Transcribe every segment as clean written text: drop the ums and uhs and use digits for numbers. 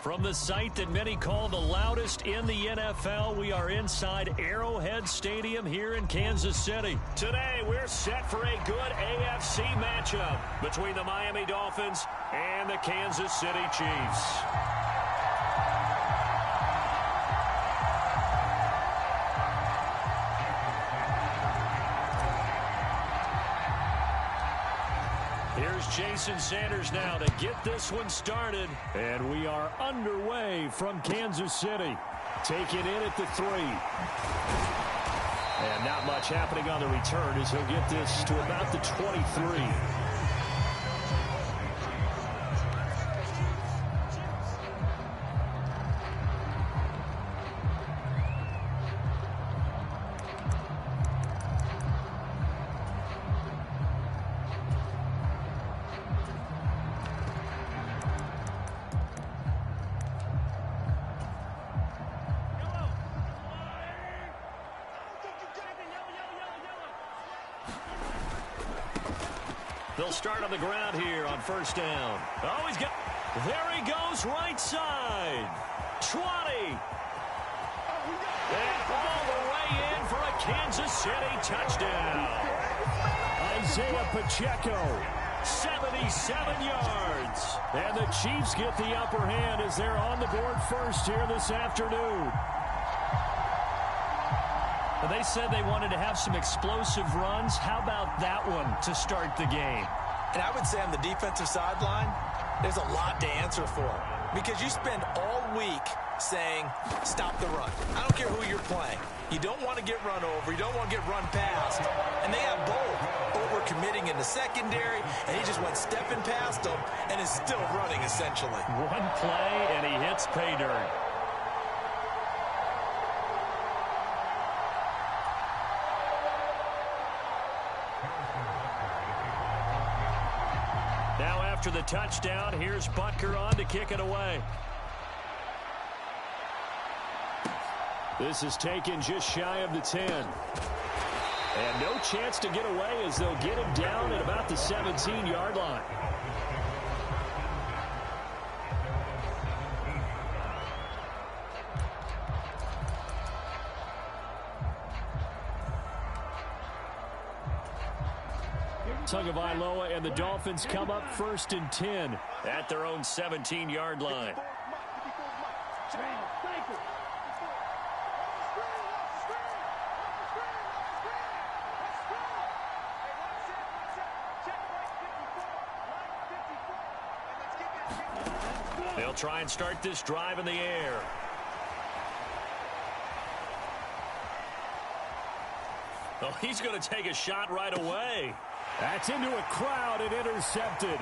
From the site that many call the loudest in the NFL, we are inside Arrowhead Stadium here in Kansas City. Today, we're set for a good AFC matchup between the Miami Dolphins and the Kansas City Chiefs. Here's Jason Sanders now to get this one started. And we are underway from Kansas City. Taking in at the 3. And not much happening on the return as he'll get this to about the 23. They'll start on the ground here on first down. Oh, he's got... There he goes, right side. 20. And all the way in for a Kansas City touchdown. Isaiah Pacheco, 77 yards. And the Chiefs get the upper hand as they're on the board first here this afternoon. They said they wanted to have some explosive runs. How about that one to start the game? And I would say on the defensive sideline, there's a lot to answer for. Because you spend all week saying, stop the run. I don't care who you're playing. You don't want to get run over. You don't want to get run past. And they have both. Over-committing in the secondary, and he just went stepping past them and is still running, essentially. One play, and he hits pay dirt. Now after the touchdown, here's Butker on to kick it away. This is taken just shy of the 10. And no chance to get away as they'll get him down at about the 17-yard line. Tagovailoa and the Dolphins come up 1st and 10 at their own 17-yard line. They'll try and start this drive in the air. Oh, he's going to take a shot right away. That's into a crowd and intercepted.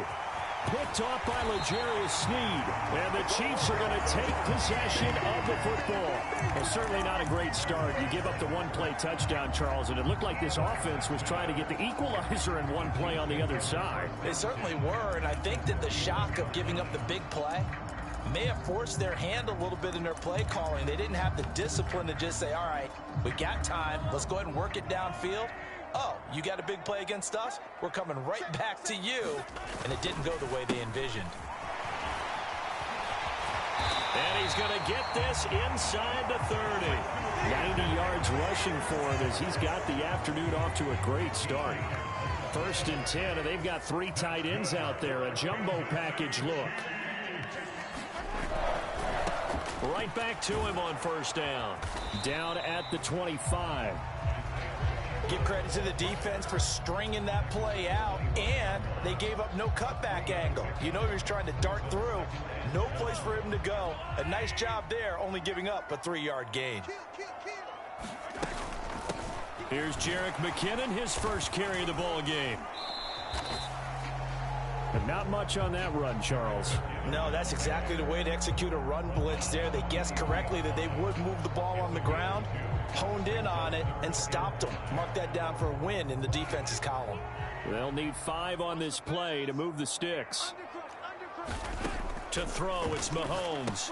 Picked off by L'Jarius Sneed. And the Chiefs are going to take possession of the football. Well, certainly not a great start. You give up the one-play touchdown, Charles, and it looked like this offense was trying to get the equalizer in one play on the other side. They certainly were, and I think that the shock of giving up the big play may have forced their hand a little bit in their play calling. They didn't have the discipline to just say, all right, we got time. Let's go ahead and work it downfield. Oh, you got a big play against us? We're coming right back to you. And it didn't go the way they envisioned. And he's going to get this inside the 30. 90 yards rushing for him as he's got the afternoon off to a great start. 1st and 10, and they've got 3 tight ends out there. A jumbo package look. Right back to him on 1st down. Down at the 25. Give credit to the defense for stringing that play out, and they gave up no cutback angle. You know he was trying to dart through. No place for him to go. A nice job there, only giving up a 3-yard gain. Here's Jerick McKinnon, his first carry of the ball game. But not much on that run, Charles. No, that's exactly the way to execute a run blitz there. They guessed correctly that they would move the ball on the ground, honed in on it, and stopped them. Mark that down for a win in the defense's column. They'll need 5 on this play to move the sticks. To throw, it's Mahomes.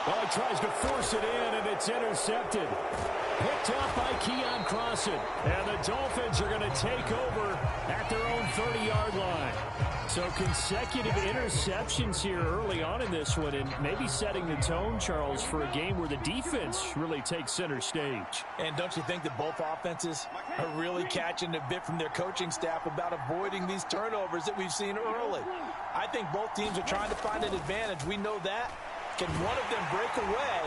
Oh, he tries to force it in, and it's intercepted. Picked off by Keon Crossan. And the Dolphins are going to take over at their own 30-yard line. So consecutive interceptions here early on in this one, and maybe setting the tone, Charles, for a game where the defense really takes center stage. And don't you think that both offenses are really catching a bit from their coaching staff about avoiding these turnovers that we've seen early? I think both teams are trying to find an advantage. We know that. Can one of them break away?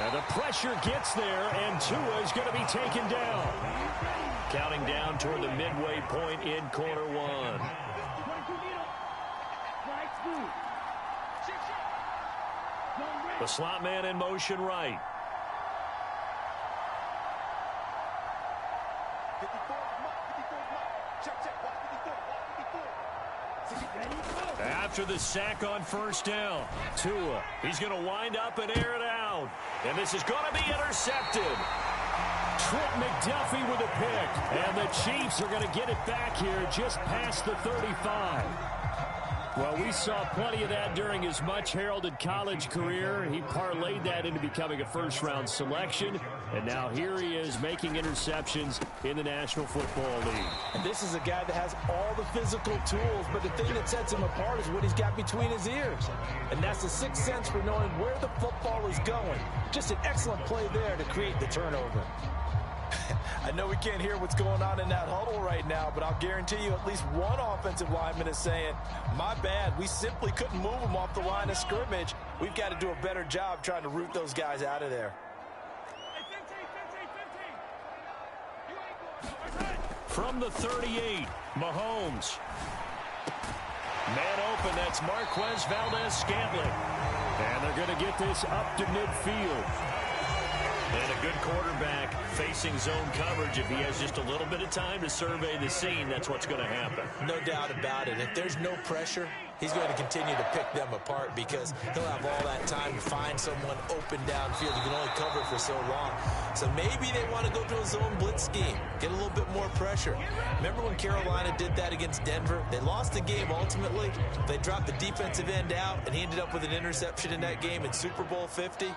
And the pressure gets there, and Tua is going to be taken down. Counting down toward the midway point in quarter one. The slot man in motion right. After the sack on first down, Tua, he's going to wind up and air it out. And this is going to be intercepted. Trent McDuffie with a pick. And the Chiefs are going to get it back here just past the 35. Well, we saw plenty of that during his much-heralded college career. He parlayed that into becoming a first-round selection. And now here he is making interceptions in the National Football League. And this is a guy that has all the physical tools, but the thing that sets him apart is what he's got between his ears. And that's the sixth sense for knowing where the football is going. Just an excellent play there to create the turnover. I know we can't hear what's going on in that huddle right now, but I'll guarantee you at least one offensive lineman is saying, my bad, we simply couldn't move them off the line of scrimmage. We've got to do a better job trying to root those guys out of there. From the 38, Mahomes. Man open, that's Marquez Valdez-Scantling. And they're going to get this up to midfield. And a good quarterback facing zone coverage. If he has just a little bit of time to survey the scene, that's what's going to happen. No doubt about it. If there's no pressure, he's going to continue to pick them apart because he'll have all that time to find someone open downfield. He can only cover for so long. So maybe they want to go to a zone blitz scheme, get a little bit more pressure. Remember when Carolina did that against Denver? They lost the game ultimately. They dropped the defensive end out, and he ended up with an interception in that game in Super Bowl 50.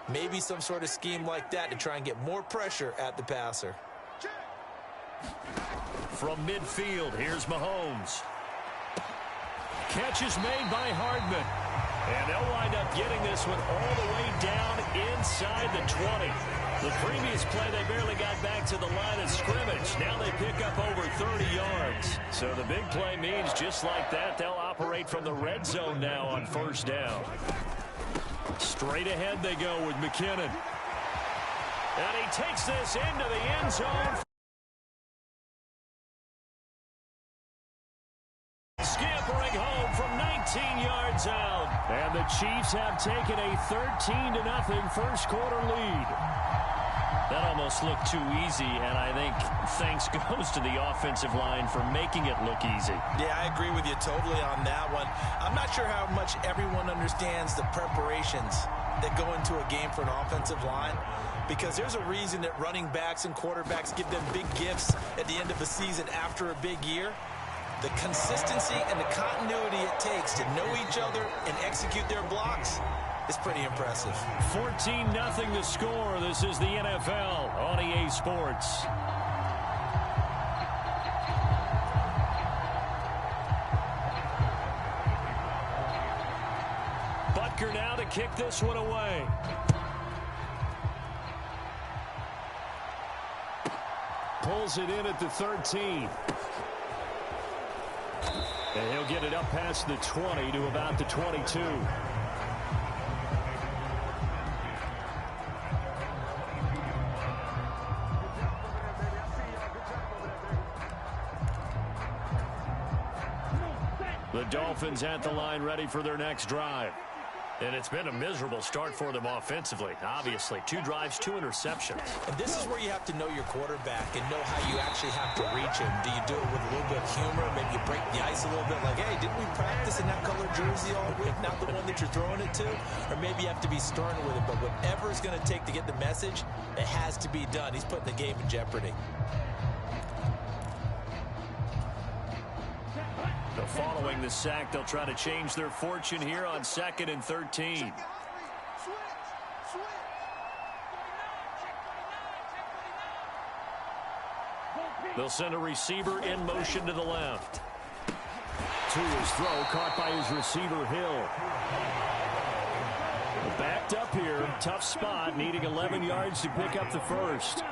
Maybe some sort of scheme like that to try and get more pressure at the passer. From midfield, here's Mahomes. Catch is made by Hardman. And they'll wind up getting this one all the way down inside the 20. The previous play, they barely got back to the line of scrimmage. Now they pick up over 30 yards. So the big play means just like that, they'll operate from the red zone now on first down. Straight ahead they go with McKinnon. And he takes this into the end zone. Scampering home from 19 yards out. And the Chiefs have taken a 13-0 first quarter lead. That almost looked too easy, and I think thanks goes to the offensive line for making it look easy. Yeah, I agree with you totally on that one. I'm not sure how much everyone understands the preparations that go into a game for an offensive line, because there's a reason that running backs and quarterbacks give them big gifts at the end of the season after a big year. The consistency and the continuity it takes to know each other and execute their blocks is pretty impressive. 14-0 the score. This is the NFL on EA Sports. Butker now to kick this one away. Pulls it in at the 13. And he'll get it up past the 20 to about the 22. The Dolphins at the line ready for their next drive. And it's been a miserable start for them offensively. Obviously, 2 drives, 2 interceptions. And this is where you have to know your quarterback and know how you actually have to reach him. Do you do it with a little bit of humor? Maybe you break the ice a little bit like, hey, didn't we practice in that color jersey all week? Not the one that you're throwing it to? Or maybe you have to be stern with him. But whatever it's going to take to get the message, it has to be done. He's putting the game in jeopardy. Following the sack, they'll try to change their fortune here on 2nd and 13. They'll send a receiver in motion to the left. to his throw, caught by his receiver, Hill. Backed up here, tough spot, needing 11 yards to pick up the first.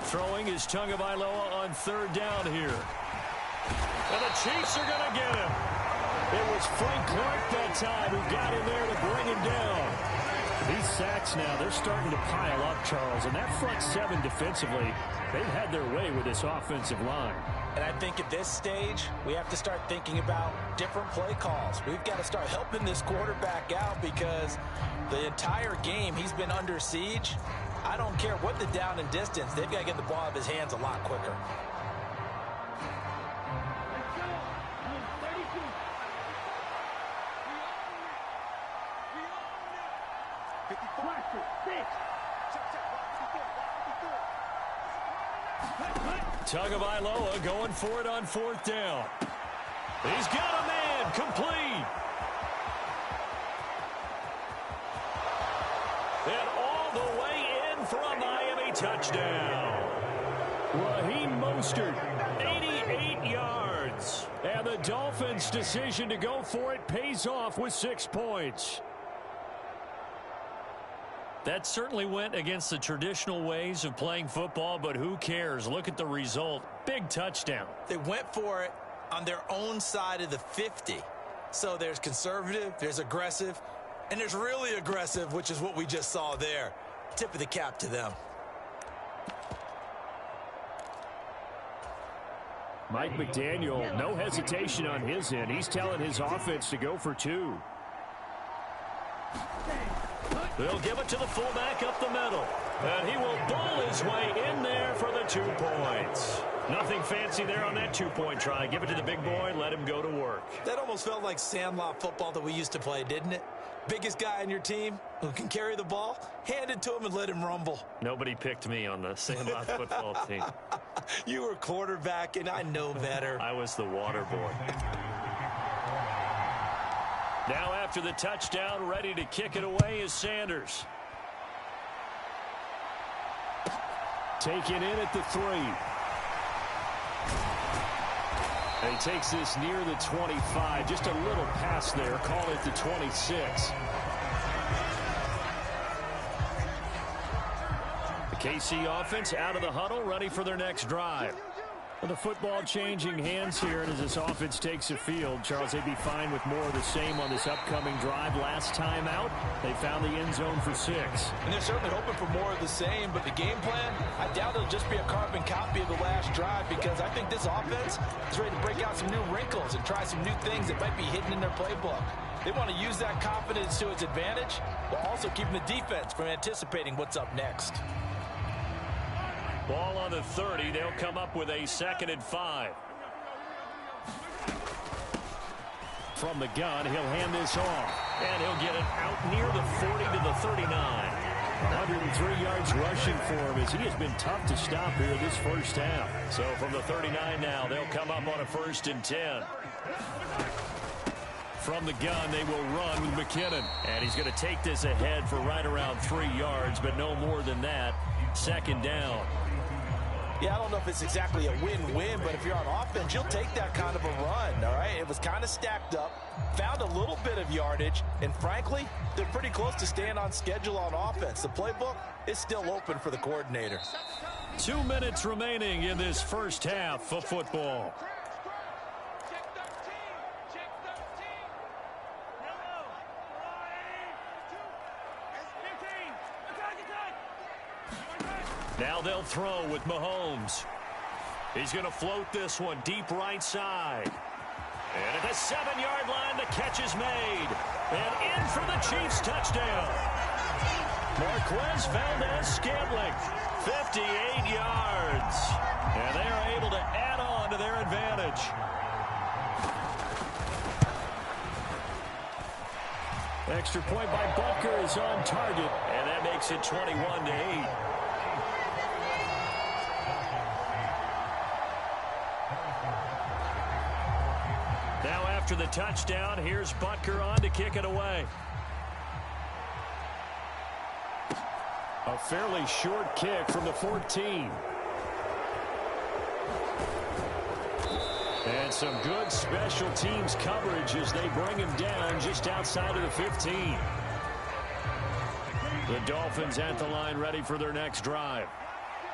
Throwing is Tagovailoa on third down here. And the Chiefs are going to get him. It was Frank Clark that time who got in there to bring him down. These sacks now, they're starting to pile up, Charles. And that front seven defensively, they've had their way with this offensive line. And I think at this stage, we have to start thinking about different play calls. We've got to start helping this quarterback out because the entire game he's been under siege. I don't care what the down and distance, they've got to get the ball out of his hands a lot quicker. Tagovailoa going for it on fourth down. He's got a man, complete. And all the way in for a Miami touchdown. Raheem Mostert, 88 yards. And the Dolphins' decision to go for it pays off with 6 points. That certainly went against the traditional ways of playing football, but who cares? Look at the result. Big touchdown. They went for it on their own side of the 50. So there's conservative, there's aggressive, and there's really aggressive, which is what we just saw there. Tip of the cap to them. Mike McDaniel, no hesitation on his end. He's telling his offense to go for 2. They'll give it to the fullback up the middle. And he will bowl his way in there for the 2 points. Nothing fancy there on that 2-point try. Give it to the big boy, let him go to work. That almost felt like sandlot football that we used to play, didn't it? Biggest guy on your team who can carry the ball, hand it to him and let him rumble. Nobody picked me on the sandlot football team. You were quarterback, and I know better. I was the water boy. Now after the touchdown, ready to kick it away is Sanders. Taken in at the 3. And he takes this near the 25. Just a little pass there. Call it the 26. The KC offense out of the huddle, ready for their next drive. The football changing hands here, and as this offense takes the field, Charles, they'd be fine with more of the same on this upcoming drive. Last time out, they found the end zone for 6. And they're certainly hoping for more of the same, but the game plan, I doubt it'll just be a carbon copy of the last drive because I think this offense is ready to break out some new wrinkles and try some new things that might be hidden in their playbook. They want to use that confidence to its advantage while also keeping the defense from anticipating what's up next. Ball on the 30. They'll come up with a 2nd and 5. From the gun, he'll hand this off. And he'll get it out near the 40 to the 39. 103 yards rushing for him as he has been tough to stop here this first half. So from the 39 now, they'll come up on a 1st and 10. From the gun, they will run with McKinnon. And he's going to take this ahead for right around 3 yards, but no more than that. 2nd down. Yeah, I don't know if it's exactly a win-win, but if you're on offense, you'll take that kind of a run, all right? It was kind of stacked up, found a little bit of yardage, and frankly, they're pretty close to staying on schedule on offense. The playbook is still open for the coordinator. 2 minutes remaining in this first half of football. Now they'll throw with Mahomes. He's going to float this one deep right side. And at the 7-yard line, the catch is made. And in for the Chiefs touchdown. Marquez Valdez-Scantling, 58 yards. And they are able to add on to their advantage. Extra point by Butker is on target. And that makes it 21-8. Now after the touchdown, here's Butker on to kick it away. A fairly short kick from the 14. And some good special teams coverage as they bring him down just outside of the 15. The Dolphins at the line ready for their next drive.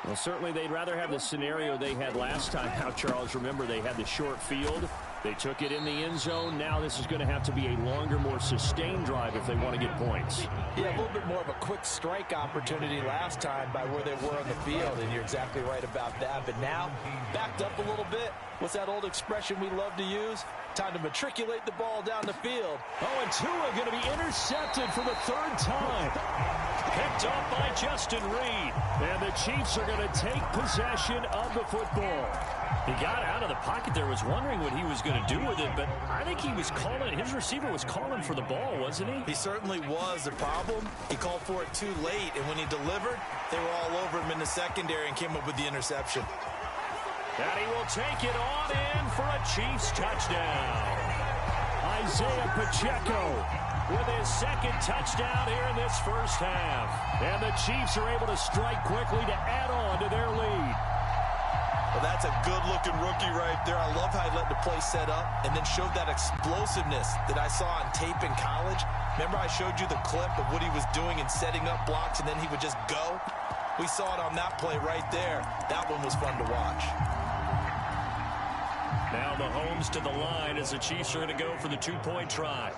Well, certainly they'd rather have the scenario they had last time out, Charles. Remember, they had the short field. They took it in the end zone. Now this is going to have to be a longer, more sustained drive if they want to get points. Yeah, a little bit more of a quick strike opportunity last time by where they were on the field, and you're exactly right about that. But now, backed up a little bit. What's that old expression we love to use? Time to matriculate the ball down the field. Oh, and Tua going to be intercepted for the third time. Picked off by Justin Reed. And the Chiefs are going to take possession of the football. He got out of the pocket there, was wondering what he was going to do with it, but I think he was calling, his receiver was calling for the ball, wasn't he? He certainly was. The problem, he called for it too late, and when he delivered, they were all over him in the secondary and came up with the interception. And he will take it on in for a Chiefs touchdown. Isaiah Pacheco with his second touchdown here in this first half. And the Chiefs are able to strike quickly to add on to their lead. Well, that's a good-looking rookie right there. I love how he let the play set up and then showed that explosiveness that I saw on tape in college. Remember I showed you the clip of what he was doing and setting up blocks, and then he would just go? We saw it on that play right there. That one was fun to watch. Now Mahomes to the line as the Chiefs are going to go for the two-point try.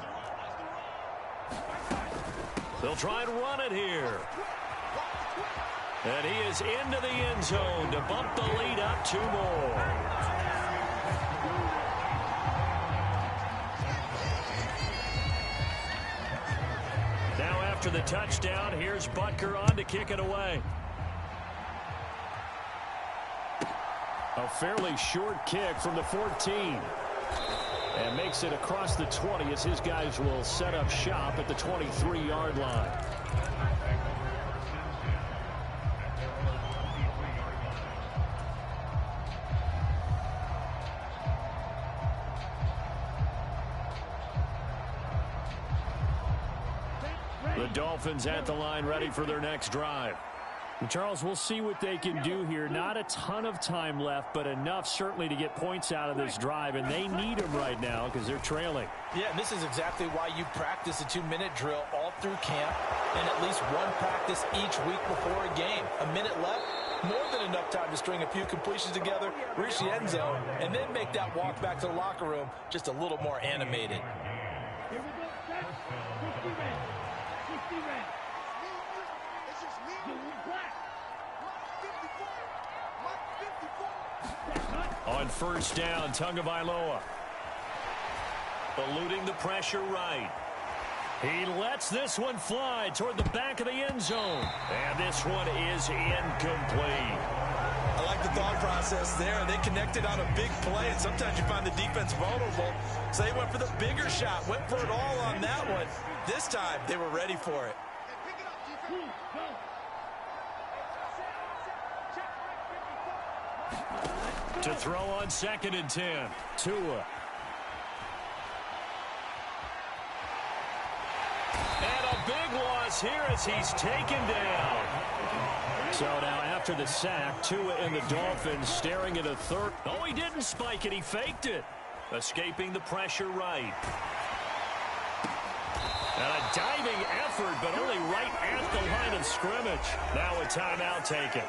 They'll try and run it here. And he is into the end zone to bump the lead up 2 more. Now after the touchdown, here's Butker on to kick it away. A fairly short kick from the 14. And makes it across the 20 as his guys will set up shop at the 23-yard line. The Dolphins at the line ready for their next drive. And Charles, we'll see what they can do here. Not a ton of time left, but enough certainly to get points out of this drive, and they need them right now because they're trailing. Yeah, and this is exactly why you practice a 2-minute drill all through camp and at least one practice each week before a game. A minute left, more than enough time to string a few completions together, reach the end zone, and then make that walk back to the locker room just a little more animated. On first down, Tagovailoa. Eluding the pressure right. He lets this one fly toward the back of the end zone. And this one is incomplete. I like the thought process there. They connected on a big play, and sometimes you find the defense vulnerable. So they went for the bigger shot, went for it all on that one. This time, they were ready for it. To throw on 2nd and 10. Tua. And a big loss here as he's taken down. So now after the sack, Tua and the Dolphins staring at a third. Oh, he didn't spike it. He faked it. Escaping the pressure right. And a diving effort, but only right at the line of scrimmage. Now a timeout taken.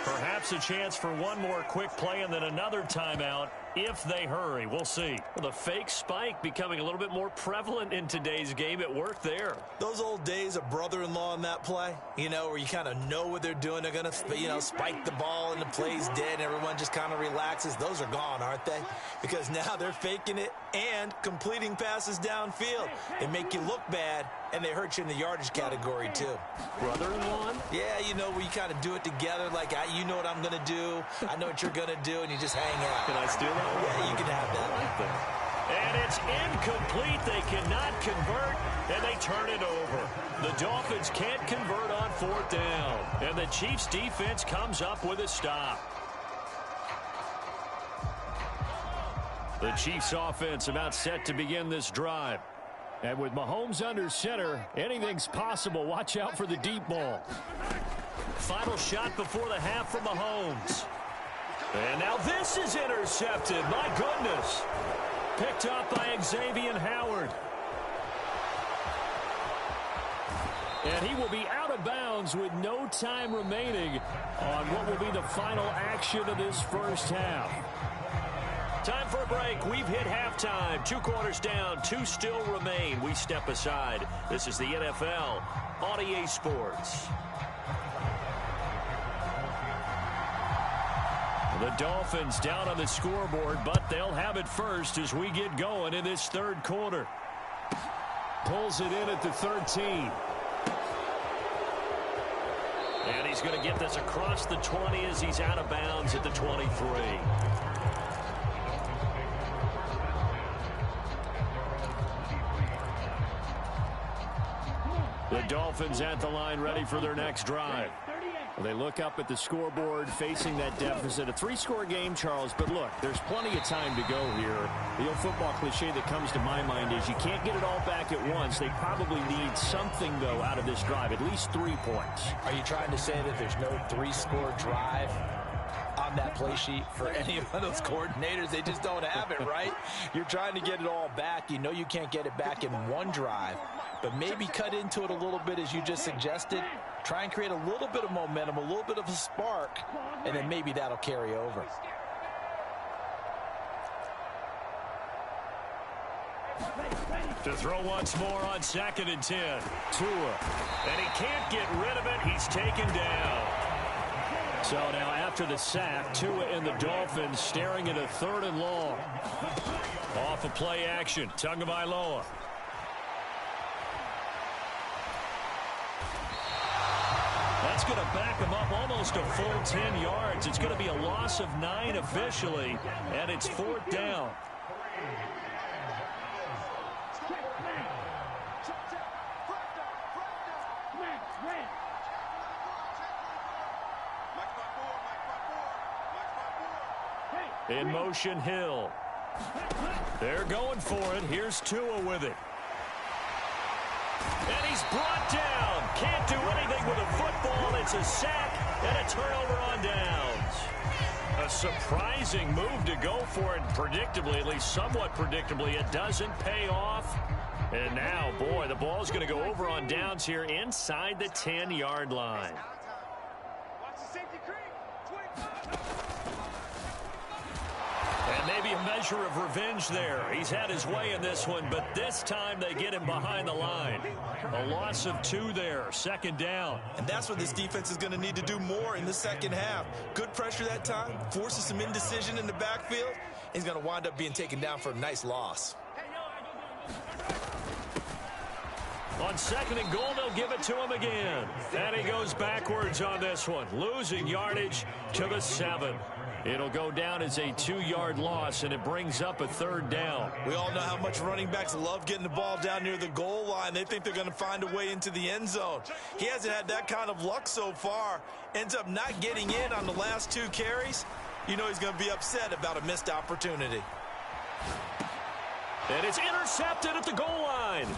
Perhaps a chance for one more quick play and then another timeout if they hurry. We'll see. Well, the fake spike becoming a little bit more prevalent in today's game. It worked there. Those old days of brother-in-law in that play, you know, where you kind of know what they're doing. They're going to, you know, spike the ball and the play's dead and everyone just kind of relaxes. Those are gone, aren't they? Because now they're faking it and completing passes downfield. They make you look bad, and they hurt you in the yardage category, too. Brother-in-law? Yeah, you know, where you kind of do it together, like, you know what I'm going to do, I know what you're going to do, and you just hang out. Can I steal that? Yeah, you can have that. I like that. And it's incomplete. They cannot convert, and they turn it over. The Dolphins can't convert on 4th down, and the Chiefs' defense comes up with a stop. The Chiefs' offense about set to begin this drive. And with Mahomes under center, anything's possible. Watch out for the deep ball. final shot before the half from Mahomes. And now this is intercepted. My goodness. Picked up by Xavier Howard. And he will be out of bounds with no time remaining on what will be the final action of this first half. Time for a break. We've hit halftime. 2 quarters down. 2 still remain. We step aside. This is the NFL on EA Sports. The Dolphins down on the scoreboard, but they'll have it first as we get going in this third quarter. Pulls it in at the 13. And he's going to get this across the 20 as he's out of bounds at the 23. The Dolphins at the line ready for their next drive. They look up at the scoreboard facing that deficit. A 3-score game, Charles, but look, there's plenty of time to go here. The old football cliche that comes to my mind is you can't get it all back at once. They probably need something, though, out of this drive, at least 3 points. Are you trying to say that there's no 3-score drive on that play sheet for any of those coordinators? They just don't have it, right? You're trying to get it all back. You know you can't get it back in one drive, but maybe cut into it a little bit as you just suggested. Try and create a little bit of momentum, a little bit of a spark, and then maybe that'll carry over. To throw once more on 2nd and 10. Tua. And he can't get rid of it. He's taken down. So now after the sack, Tua and the Dolphins staring at a 3rd and long. Off of play action. Tagovailoa. That's going to back him up almost a full 10 yards. It's going to be a loss of 9 officially, and it's 4th down. In motion, Hill. They're going for it. Here's Tua with it. And he's brought down. Can't do anything with a football. It's a sack and a turnover on downs. A surprising move to go for it. Predictably, at least somewhat predictably, it doesn't pay off. And now, boy, the ball's going to go over on downs here inside the 10-yard line. And maybe a measure of revenge there. He's had his way in this one, but this time they get him behind the line. A loss of 2 there, 2nd down. And that's what this defense is going to need to do more in the second half. Good pressure that time, forces some indecision in the backfield. He's going to wind up being taken down for a nice loss. On 2nd and goal, they'll give it to him again. And he goes backwards on this one, losing yardage to the 7. It'll go down as a 2-yard loss, and it brings up a 3rd down. We all know how much running backs love getting the ball down near the goal line. They think they're going to find a way into the end zone. He hasn't had that kind of luck so far. Ends up not getting in on the last 2 carries. You know he's going to be upset about a missed opportunity. And it's intercepted at the goal line.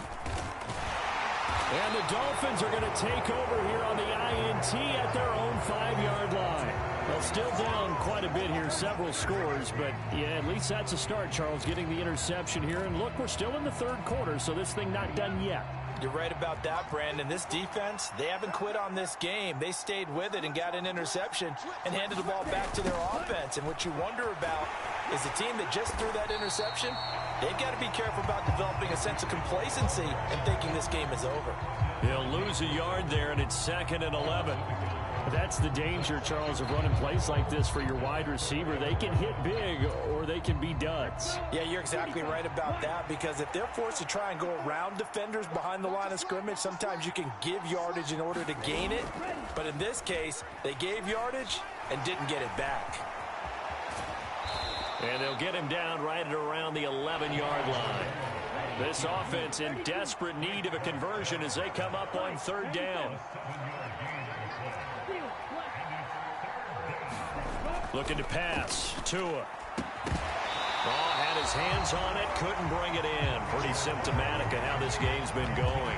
And the Dolphins are going to take over here on the INT at their own 5-yard line. Well, still down quite a bit here, several scores, but yeah, at least that's a start, Charles, getting the interception here. And look, we're still in the 3rd quarter, so this thing not done yet. You're right about that, Brandon. This defense, they haven't quit on this game. They stayed with it and got an interception and handed the ball back to their offense. And what you wonder about is the team that just threw that interception, they've got to be careful about developing a sense of complacency and thinking this game is over. He'll lose a yard there, and it's 2nd and 11. That's the danger, Charles, of running plays like this for your wide receiver. They can hit big or they can be duds. Yeah, you're exactly right about that, because if they're forced to try and go around defenders behind the line of scrimmage, sometimes you can give yardage in order to gain it. But in this case, they gave yardage and didn't get it back. And they'll get him down right at around the 11-yard line. This offense in desperate need of a conversion as they come up on 3rd down. Looking to pass. Tua. Oh, had his hands on it. Couldn't bring it in. Pretty symptomatic of how this game's been going.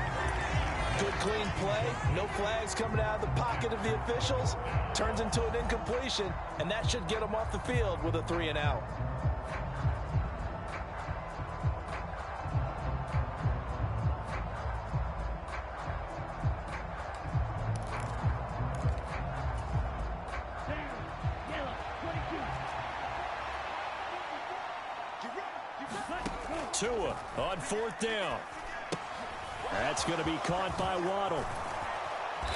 Good, clean play. No flags coming out of the pocket of the officials. Turns into an incompletion, and that should get them off the field with a 3-and-out. Tua on 4th down. That's going to be caught by Waddle.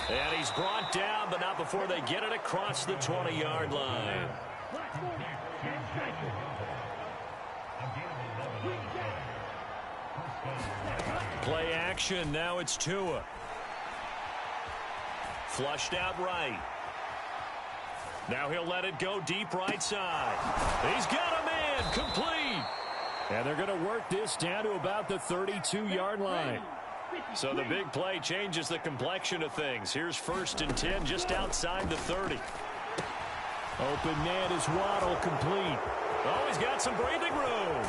And he's brought down, but not before they get it across the 20-yard line. Play action. Now it's Tua. Flushed out right. Now he'll let it go deep right side. He's got a man. Complete. And they're going to work this down to about the 32-yard line. So the big play changes the complexion of things. Here's 1st and 10 just outside the 30. Open man is Waddle, complete. Oh, he's got some breathing room.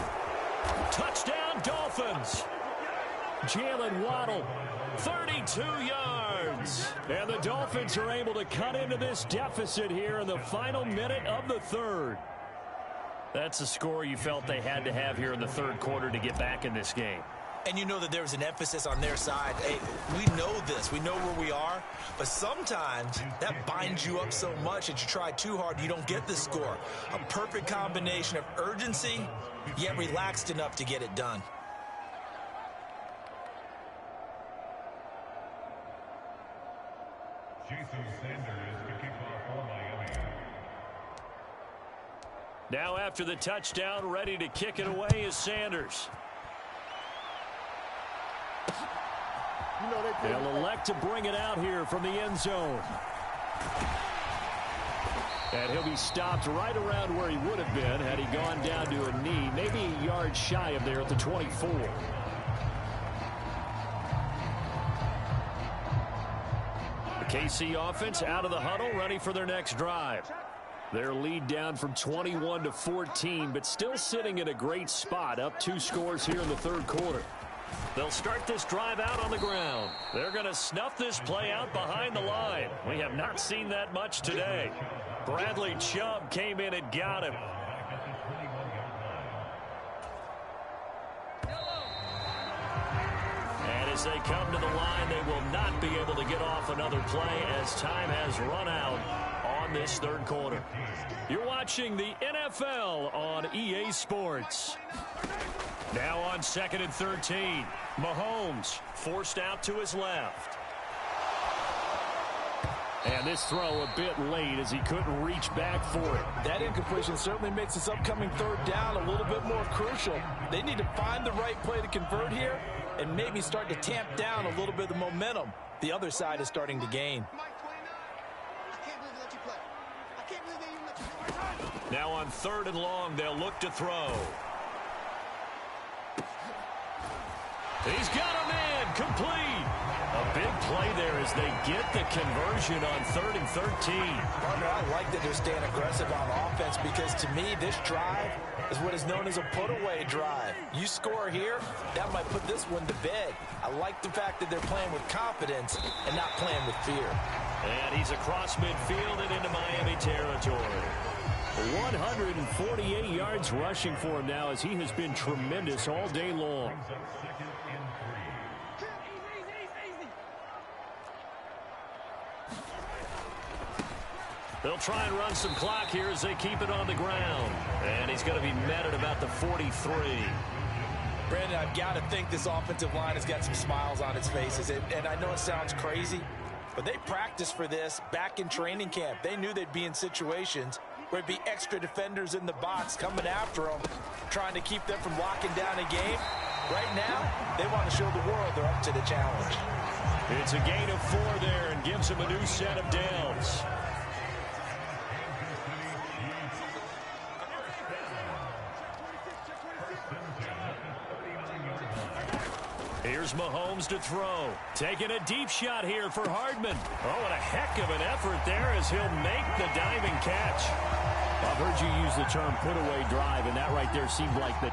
Touchdown, Dolphins. Jalen Waddle, 32 yards. And the Dolphins are able to cut into this deficit here in the final minute of the 3rd. That's a score you felt they had to have here in the 3rd quarter to get back in this game. And you know that there was an emphasis on their side. Hey, we know this. We know where we are. But sometimes that binds you up so much that you try too hard, you don't get the score. A perfect combination of urgency, yet relaxed enough to get it done. Now after the touchdown, ready to kick it away is Sanders. They'll elect to bring it out here from the end zone. And he'll be stopped right around where he would have been had he gone down to a knee, maybe a yard shy of there at the 24. The KC offense out of the huddle, ready for their next drive. Their lead down from 21 to 14, but still sitting in a great spot, up 2 scores here in the 3rd quarter. They'll start this drive out on the ground. They're going to snuff this play out behind the line. We have not seen that much today. Bradley Chubb came in and got him. And as they come to the line, they will not be able to get off another play as time has run out on this 3rd quarter. You're watching the NFL on EA Sports. Now on 2nd and 13. Mahomes forced out to his left. And this throw a bit late as he couldn't reach back for it. That incompletion certainly makes this upcoming 3rd down a little bit more crucial. They need to find the right play to convert here and maybe start to tamp down a little bit of the momentum the other side is starting to gain. Now on 3rd and long, they'll look to throw. He's got a man, complete. A big play there as they get the conversion on 3rd and 13. Partner, I like that they're staying aggressive on offense because to me, this drive is what is known as a put-away drive. You score here, that might put this one to bed. I like the fact that they're playing with confidence and not playing with fear. And he's across midfield and into Miami territory. 148 yards rushing for him now as he has been tremendous all day long. They'll try and run some clock here as they keep it on the ground. And he's going to be met at about the 43. Brandon, I've got to think this offensive line has got some smiles on its faces. And I know it sounds crazy, but they practiced for this back in training camp. They knew they'd be in situations where it'd be extra defenders in the box coming after them, trying to keep them from locking down a game. Right now, they want to show the world they're up to the challenge. It's a gain of 4 there and gives them a new set of downs. Here's Mahomes to throw. Taking a deep shot here for Hardman. Oh, and a heck of an effort there as he'll make the diving catch. I've heard you use the term put-away drive, and that right there seemed like the...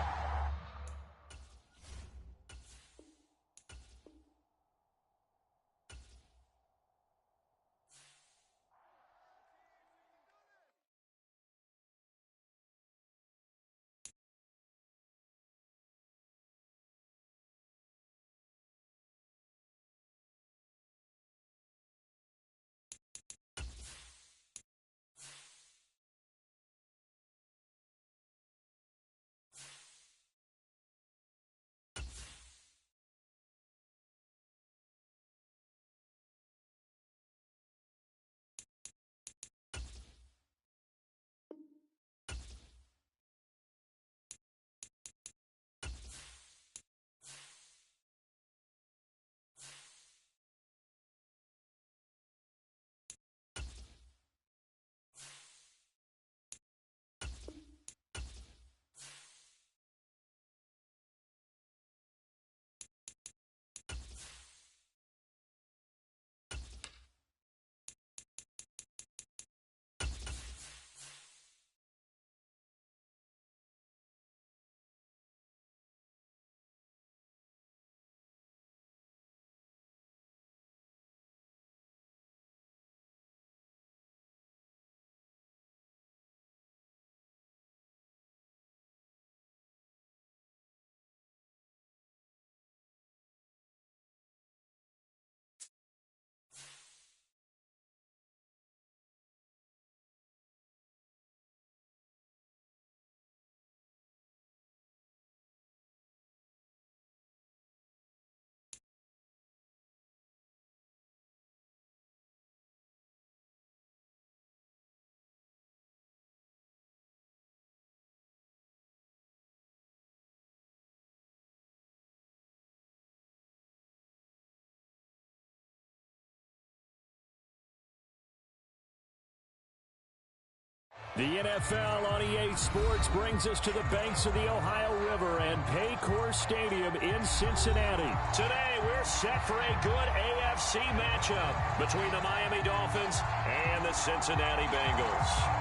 The NFL on EA Sports brings us to the banks of the Ohio River and Paycor Stadium in Cincinnati. Today, we're set for a good AFC matchup between the Miami Dolphins and the Cincinnati Bengals.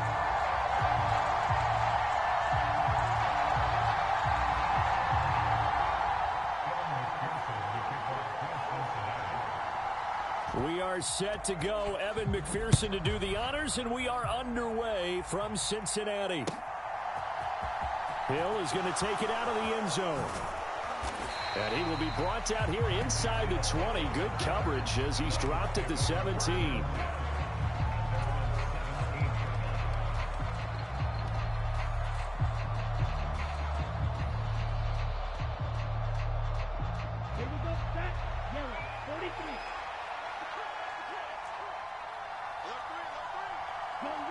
We are set to go. Evan McPherson to do the honors, and we are underway from Cincinnati. Hill is going to take it out of the end zone. And he will be brought down here inside the 20. Good coverage as he's dropped at the 17.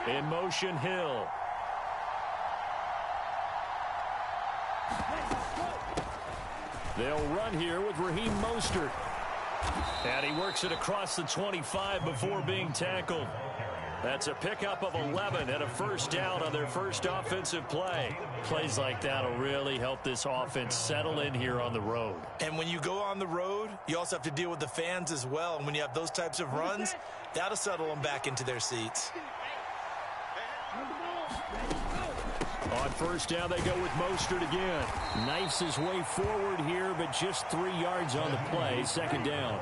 In motion, Hill. They'll run here with Raheem Mostert. And he works it across the 25 before being tackled. That's a pickup of 11 and a first down on their first offensive play. Plays like that will really help this offense settle in here on the road. And when you go on the road, you also have to deal with the fans as well. And when you have those types of runs, that'll settle them back into their seats. On first down, they go with Mostert again. Knifes his way forward here, but just 3 yards on the play. Second down.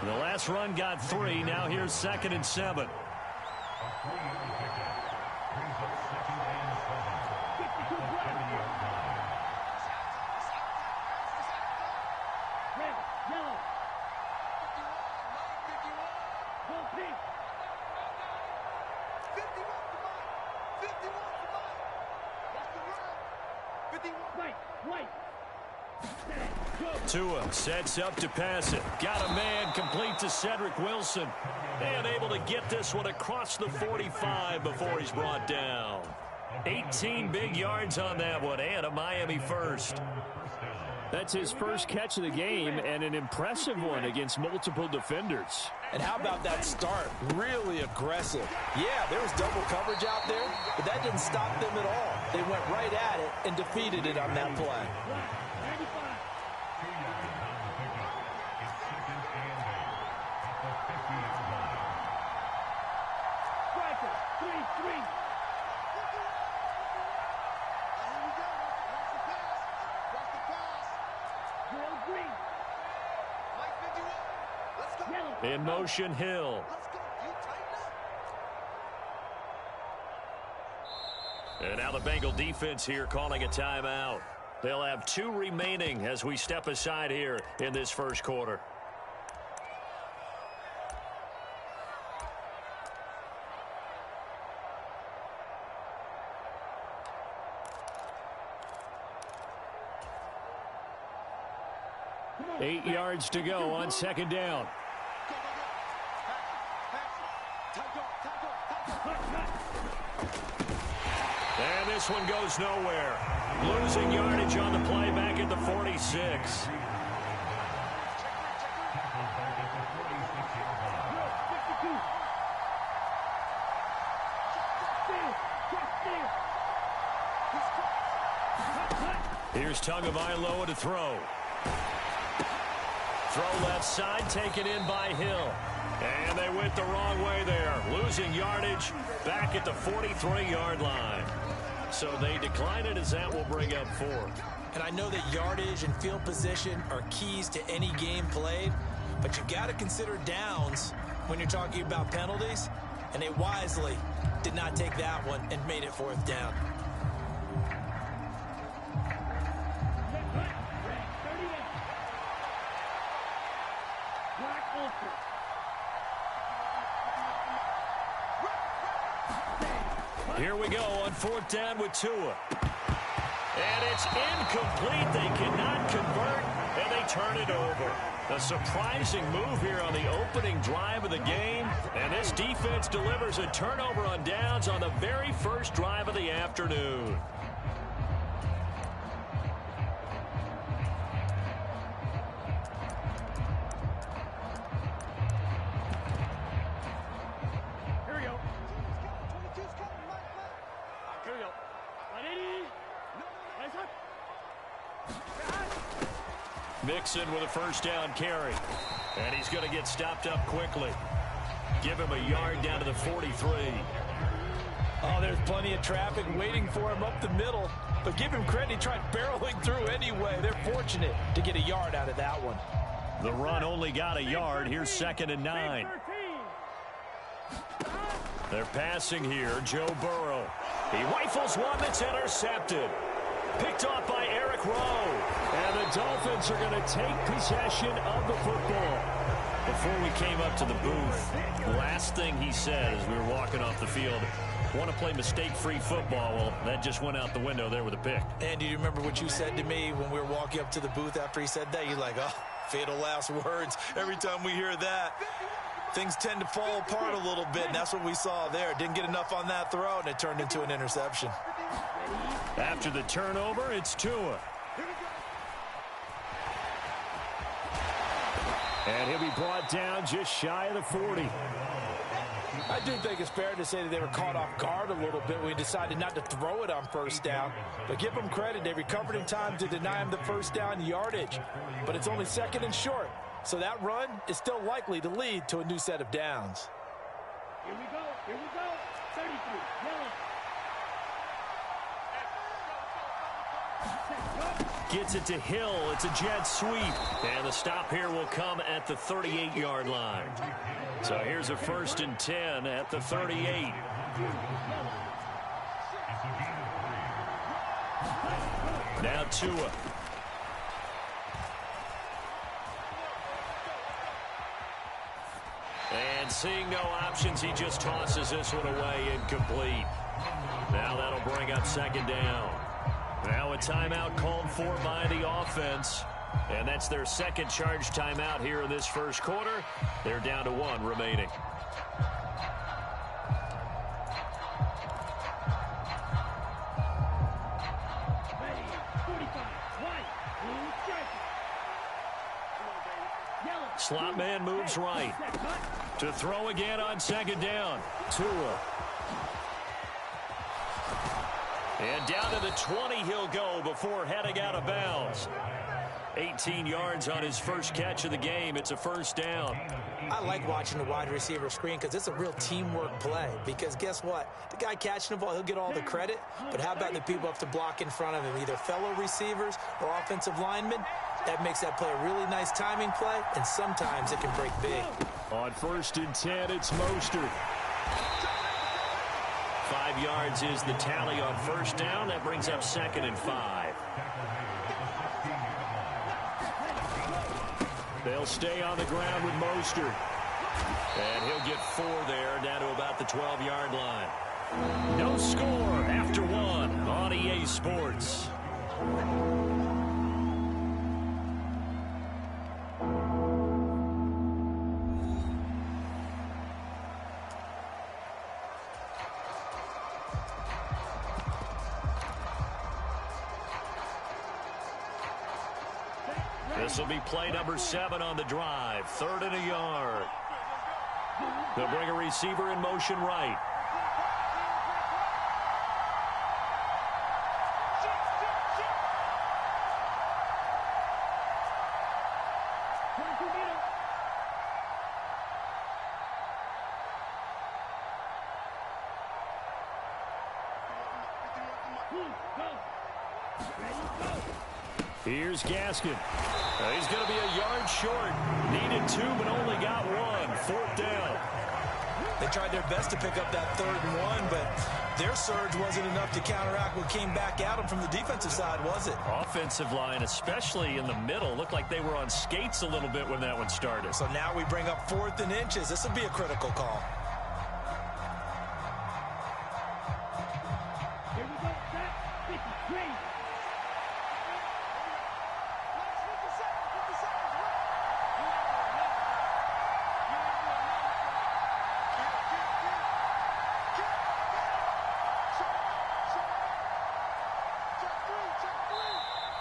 The last run got 3. Now here's 2nd and 7. Tua sets up to pass it. Got a man complete to Cedric Wilson. And able to get this one across the 45 before he's brought down. 18 big yards on that one and a Miami first. That's his first catch of the game and an impressive one against multiple defenders. And how about that start? Really aggressive. Yeah, there was double coverage out there, but that didn't stop them at all. They went right at it and defeated it on that play. In motion, Hill. And now the Bengal defense here calling a timeout. They'll have 2 remaining as we step aside here in this first quarter. Eight yards to go on second down. And this one goes nowhere. Losing yardage on the play back at the 46. Here's Tagovailoa to throw. Throw left side, taken in by Hill. And they went the wrong way there. Losing yardage back at the 43-yard line. So they decline it as that will bring up 4. And I know that yardage and field position are keys to any game played, but you've got to consider downs when you're talking about penalties. And they wisely did not take that one and made it 4th down. Here we go on 4th down with Tua. And it's incomplete. They cannot convert, and they turn it over. A surprising move here on the opening drive of the game. And this defense delivers a turnover on downs on the very first drive of the afternoon. Mixon with a first down carry. And he's going to get stopped up quickly. Give him a yard down to the 43. Oh, there's plenty of traffic waiting for him up the middle. But give him credit, he tried barreling through anyway. They're fortunate to get a yard out of that one. The run only got a yard. Here's 2nd and 9. They're passing here. Joe Burrow. He rifles one that's intercepted. Picked off by Eric Rowe. And the Dolphins are going to take possession of the football. Before we came up to the booth, the last thing he said as we were walking off the field, want to play mistake-free football. Well, that just went out the window there with a pick. And do you remember what you said to me when we were walking up to the booth after he said that? You're like, oh, fatal last words. Every time we hear that, things tend to fall apart a little bit, and that's what we saw there. Didn't get enough on that throw, and it turned into an interception. After the turnover, it's Tua. And he'll be brought down just shy of the 40. I do think it's fair to say that they were caught off guard a little bit when we decided not to throw it on first down. But give them credit. They recovered in time to deny him the first down yardage. But it's only 2nd and short. So that run is still likely to lead to a new set of downs. Here we go. Here we go. 33. Yellow. Gets it to Hill. It's a jet sweep. And the stop here will come at the 38-yard line. So here's a 1st and 10 at the 38. Now Tua. And seeing no options, he just tosses this one away incomplete. Now that'll bring up 2nd down. Now a timeout called for by the offense. And that's their 2nd charge timeout here in this first quarter. They're down to 1 remaining. Ready. 45. White. Blue striker. Yellow. Slot man moves right. To throw again on 2nd down. Tua. And down to the 20 he'll go before heading out of bounds. 18 yards on his first catch of the game. It's a first down. I like watching the wide receiver screen because it's a real teamwork play. Because guess what? The guy catching the ball, he'll get all the credit. But how about the people up to block in front of him, either fellow receivers or offensive linemen? That makes that play a really nice timing play, and sometimes it can break big. On 1st and 10, it's Mostert. 5 yards is the tally on first down. That brings up 2nd and 5. They'll stay on the ground with Mostert. And he'll get 4 there, down to about the 12-yard line. No score after 1 on EA Sports. This will be play number 7 on the drive. 3rd and a yard. They'll bring a receiver in motion right. Here's Gaskin. He's going to be a yard short. Needed 2, but only got 1. 4th down. They tried their best to pick up that 3rd and 1, but their surge wasn't enough to counteract what came back at them from the defensive side, was it? Offensive line, especially in the middle, looked like they were on skates a little bit when that one started. So now we bring up 4th and inches. This will be a critical call. Here we go. Set. 53.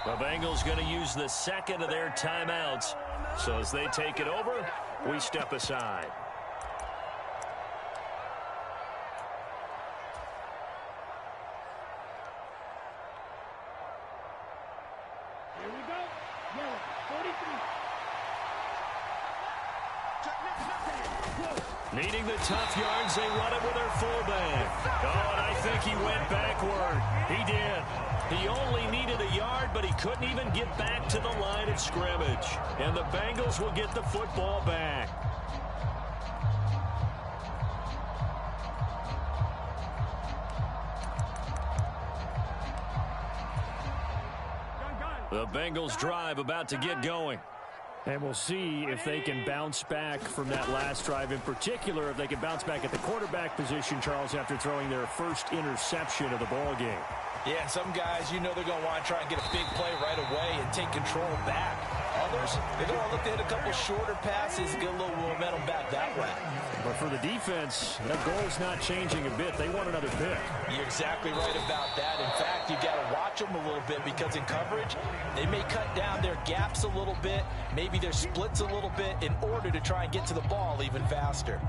The Bengals going to use the 2nd of their timeouts. So as they take it over, we step aside. Here we go. Yellow. 45. Needing the tough yards, they run it with their fullback. Oh, and I think he went backward. He did. He only needed a yard, but he couldn't even get back to the line of scrimmage. And the Bengals will get the football back. The Bengals drive about to get going. And we'll see if they can bounce back from that last drive. In particular, if they can bounce back at the quarterback position, Charles, after throwing their first interception of the ball game. Yeah, some guys, you know they're going to want to try and get a big play right away and take control back. Others, they're going to look to hit a couple shorter passes, get a little momentum back that way. But for the defense, that goal's not changing a bit. They want another pick. You're exactly right about that. In fact, you got to watch them a little bit because in coverage, they may cut down their gaps a little bit, maybe their splits a little bit in order to try and get to the ball even faster.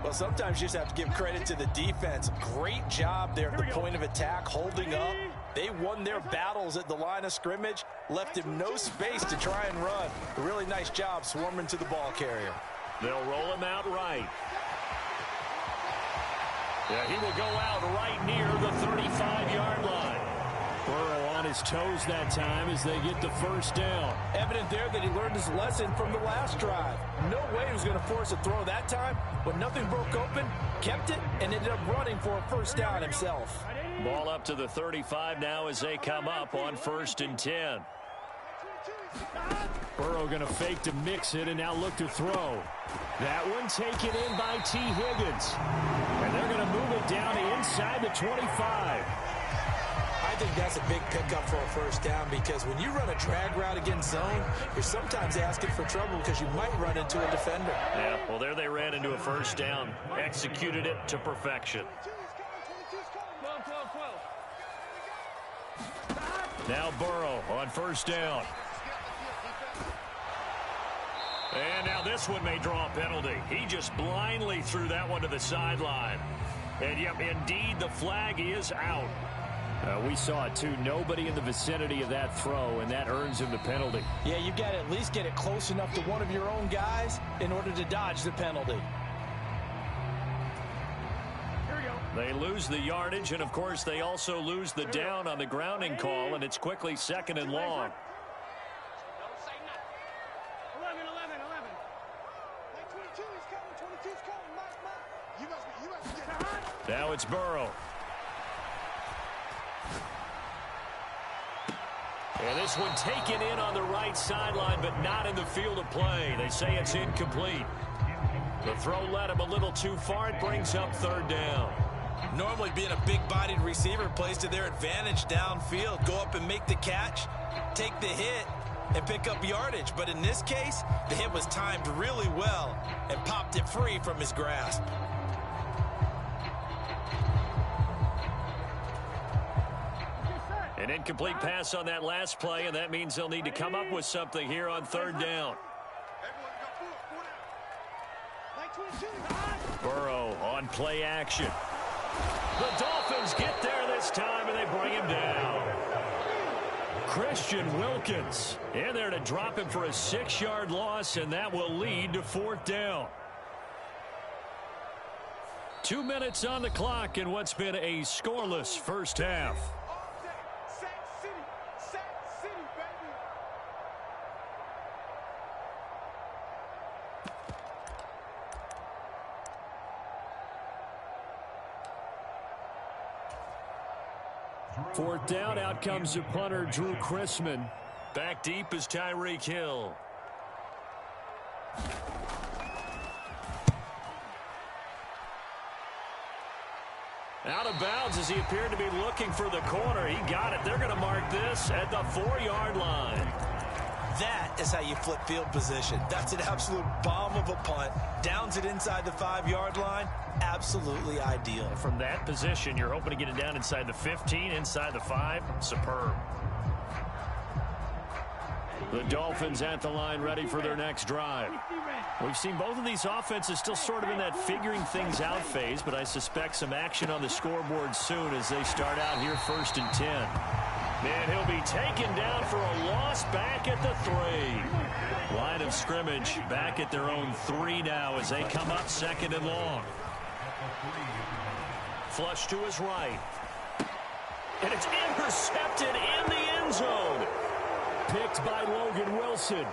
Well, sometimes you just have to give credit to the defense. Great job there at the point of attack, holding up. They won their battles at the line of scrimmage, left him no space to try and run. A really nice job swarming to the ball carrier. They'll roll him out right. Yeah, he will go out right near the 35-yard line. Burrow on his toes that time as they get the first down. Evident there that he learned his lesson from the last drive. No way he was going to force a throw that time, but nothing broke open, kept it, and ended up running for a first down himself. Ball up to the 35 now as they come up on 1st and 10. Burrow going to fake to mix it and now look to throw. That one taken in by T. Higgins. And they're going to move it down to inside the 25. I think that's a big pickup for a first down because when you run a drag route against zone, you're sometimes asking for trouble because you might run into a defender. Yeah, well, there they ran into a first down. Executed it to perfection. Now Burrow on first down. And now this one may draw a penalty. He just blindly threw that one to the sideline. And, yep, indeed, the flag is out. We saw it, too. Nobody in the vicinity of that throw, and that earns him the penalty. Yeah, you got to at least get it close enough to one of your own guys in order to dodge the penalty. They lose the yardage, and, of course, they also lose the down on the grounding call, and it's quickly 2nd and long. Now it's Burrow. And this one taken in on the right sideline, but not in the field of play. They say it's incomplete. The throw led him a little too far. It brings up 3rd down. Normally being a big-bodied receiver plays to their advantage downfield. Go up and make the catch, take the hit, and pick up yardage. But in this case, the hit was timed really well and popped it free from his grasp. An incomplete pass on that last play, and that means they'll need to come up with something here on 3rd down. Burrow on play action. The Dolphins get there this time, and they bring him down. Christian Wilkins in there to drop him for a 6-yard loss, and that will lead to 4th down. 2 minutes on the clock in what's been a scoreless first half. Fourth down, out comes the punter, Drew Chrisman. Back deep is Tyreek Hill. Out of bounds as he appeared to be looking for the corner. He got it. They're going to mark this at the 4-yard line. That is how you flip field position. That's an absolute bomb of a punt. Downs it inside the 5-yard line. Absolutely ideal. From that position, you're hoping to get it down inside the 15, inside the 5. Superb. The Dolphins at the line, ready for their next drive. We've seen both of these offenses still sort of in that figuring things out phase, but I suspect some action on the scoreboard soon as they start out here 1st and 10. And he'll be taken down for a loss back at the 3. Line of scrimmage back at their own 3 now as they come up 2nd and long. Flush to his right. And it's intercepted in the end zone. Picked by Logan Wilson.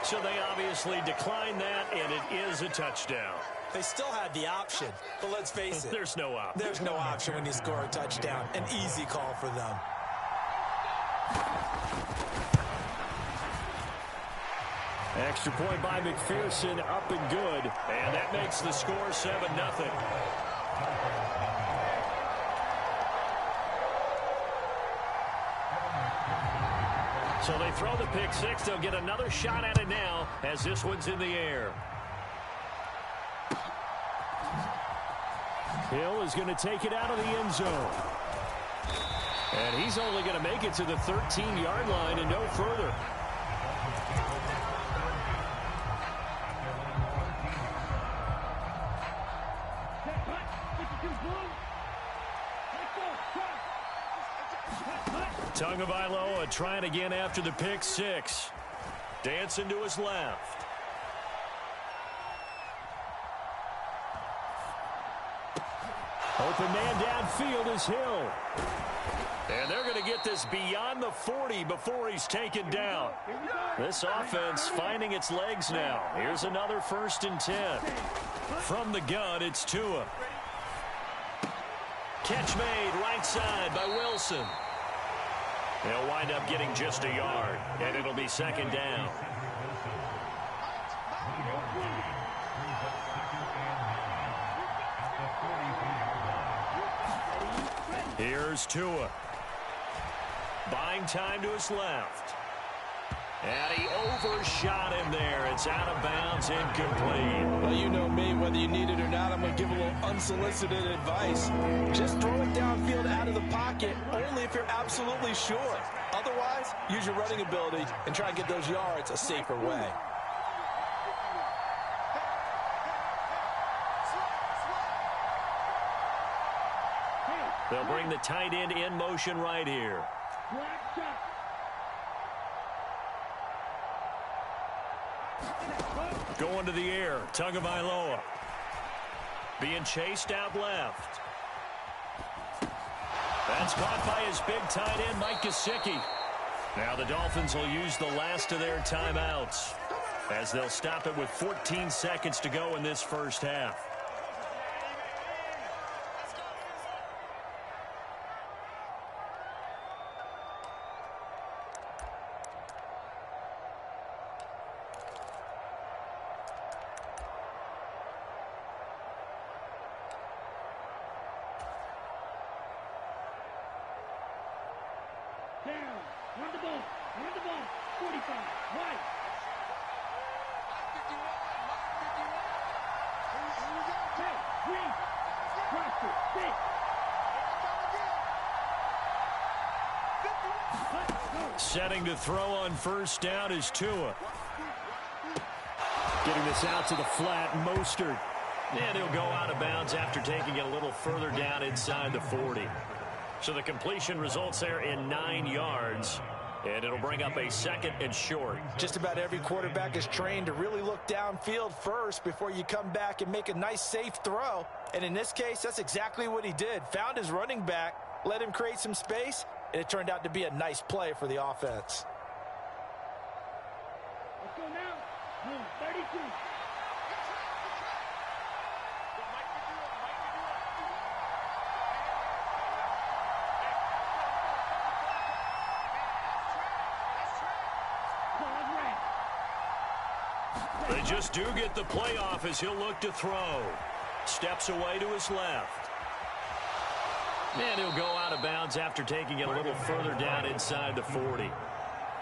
So they obviously declined that, and it is a touchdown. They still had the option, but let's face it. There's no option. There's no option when you score a touchdown. An easy call for them. Extra point by McPherson, up and good. And that makes the score 7-0. So they throw the pick 6. They'll get another shot at it now as this one's in the air. Hill is going to take it out of the end zone. And he's only going to make it to the 13-yard line and no further. Tagovailoa trying again after the pick 6. Dancing to his left. Open man downfield is Hill. And they're going to get this beyond the 40 before he's taken down. This offense finding its legs now. Here's another 1st and 10. From the gun, it's Tua. Catch made right side by Wilson. They'll wind up getting just a yard, and it'll be 2nd down. Here's Tua. Buying time to his left. And he overshot him there. It's out of bounds, incomplete. Well, you know me, whether you need it or not, I'm going to give a little unsolicited advice. Just throw it downfield out of the pocket, only if you're absolutely sure. Otherwise, use your running ability and try and get those yards a safer way. They'll bring the tight end in motion right here. Going to the air, Tagovailoa. Being chased out left. That's caught by his big tight end, Mike Gesicki. Now the Dolphins will use the last of their timeouts as they'll stop it with 14 seconds to go in this first half. Run the ball, 45, right. Setting to throw on 1st down is Tua. Getting this out to the flat, Mostert. And he'll go out of bounds after taking it a little further down inside the 40. So the completion results there in 9 yards. And it'll bring up a 2nd and short. Just about every quarterback is trained to really look downfield first before you come back and make a nice, safe throw. And in this case, that's exactly what he did. Found his running back, let him create some space, and it turned out to be a nice play for the offense. Let's go now. 32. They just do get the playoff as he'll look to throw. Steps away to his left. And he'll go out of bounds after taking it a little further down inside the 40.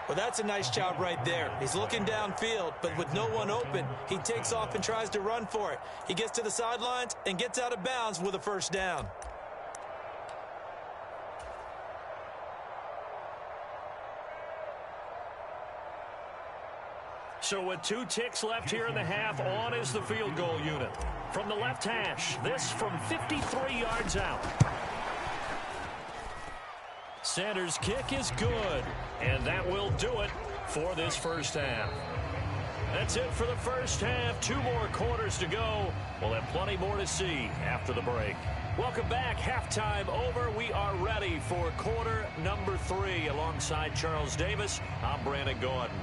Well, that's a nice job right there. He's looking downfield, but with no one open, he takes off and tries to run for it. He gets to the sidelines and gets out of bounds with a 1st down. So with 2 ticks left here in the half, on is the field goal unit. From the left hash, this from 53 yards out. Sanders' kick is good. And that will do it for this first half. That's it for the first half. 2 more quarters to go. We'll have plenty more to see after the break. Welcome back. Halftime over. We are ready for quarter number 3. Alongside Charles Davis, I'm Brandon Gordon.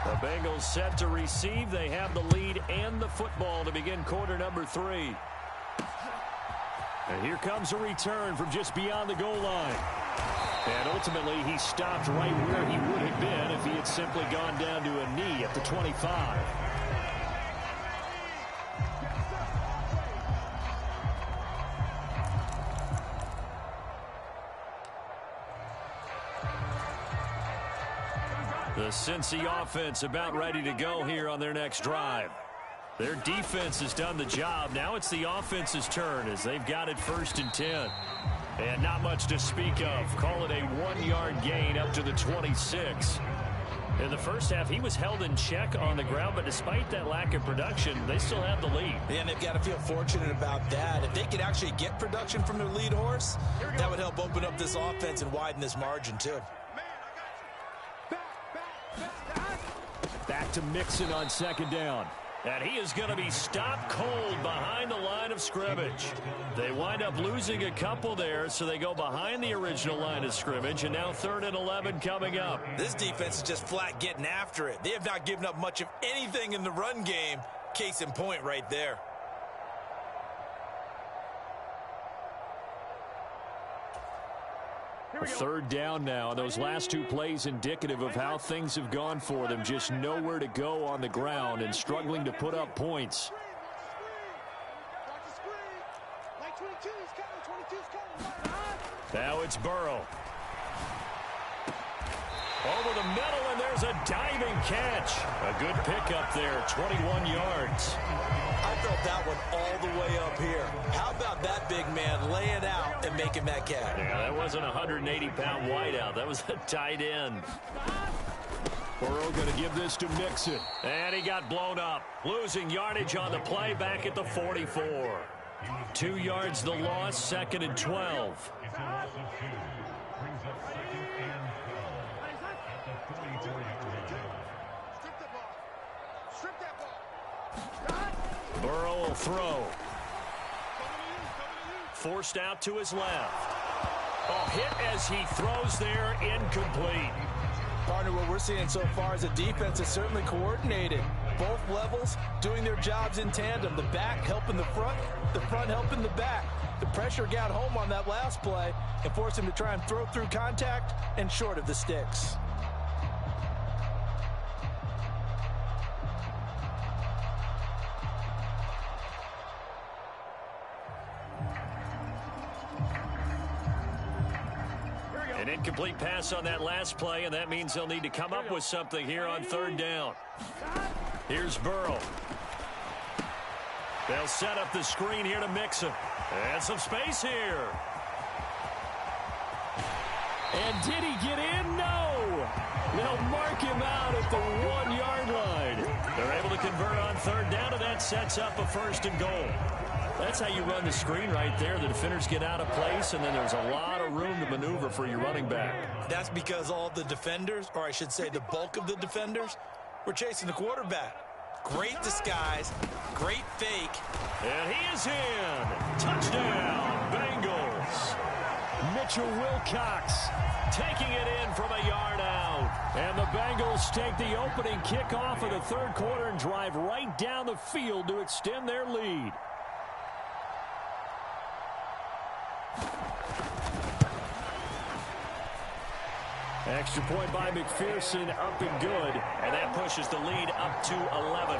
The Bengals set to receive. They have the lead and the football to begin quarter number 3. And here comes a return from just beyond the goal line. And ultimately, he stopped right where he would have been if he had simply gone down to a knee at the 25. The Cincy offense about ready to go here on their next drive. Their defense has done the job. Now it's the offense's turn as they've got it 1st and 10. And not much to speak of. Call it a 1-yard gain up to the 26. In the first half, he was held in check on the ground, but despite that lack of production, they still have the lead. And they've got to feel fortunate about that. If they could actually get production from their lead horse, that would help open up this offense and widen this margin too. Back to Mixon on 2nd down. And he is going to be stopped cold behind the line of scrimmage. They wind up losing a couple there, so they go behind the original line of scrimmage, and now 3rd and 11 coming up. This defense is just flat getting after it. They have not given up much of anything in the run game. Case in point right there. A 3rd down now. Those last 2 plays indicative of how things have gone for them. Just nowhere to go on the ground and struggling to put up points. Now it's Burrow. Over the middle, and there's a diving catch. A good pickup there, 21 yards. I felt that one all the way up here. How about that big man laying out and making that catch? Yeah, that wasn't a 180-pound wideout. That was a tight end. Burrow going to give this to Mixon. And he got blown up. Losing yardage on the play back at the 44. 2 yards the loss, 2nd and 12. Burrow will throw. Forced out to his left. A hit as he throws there, incomplete. Partner, what we're seeing so far is a defense that's certainly coordinated. Both levels doing their jobs in tandem. The back helping the front helping the back. The pressure got home on that last play and forced him to try and throw through contact and short of the sticks. An incomplete pass on that last play, and that means they'll need to come up with something here on 3rd down. Here's Burrow. They'll set up the screen here to Mixon. And some space here. And did he get in? No. They'll mark him out at the 1-yard line. They're able to convert on 3rd down, and that sets up a 1st and goal. That's how you run the screen right there. The defenders get out of place, and then there's a lot of room to maneuver for your running back. That's because all the defenders, or I should say the bulk of the defenders, were chasing the quarterback. Great disguise, great fake. And he is in. Touchdown, Bengals. Mitchell Wilcox taking it in from a yard out. And the Bengals take the opening kickoff of the 3rd quarter and drive right down the field to extend their lead. Extra point by McPherson, up and good. And that pushes the lead up to 11.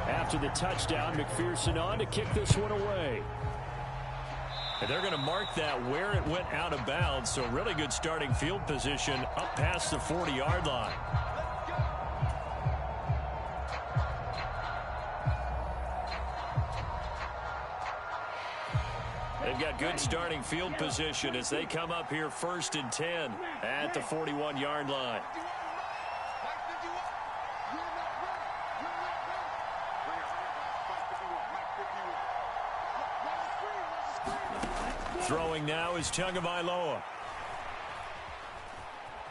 After the touchdown, McPherson on to kick this one away. And they're going to mark that where it went out of bounds. So really good starting field position up past the 40-yard line. They've got good starting field position as they come up here 1st and 10 at the 41-yard line. Throwing now is Tagovailoa.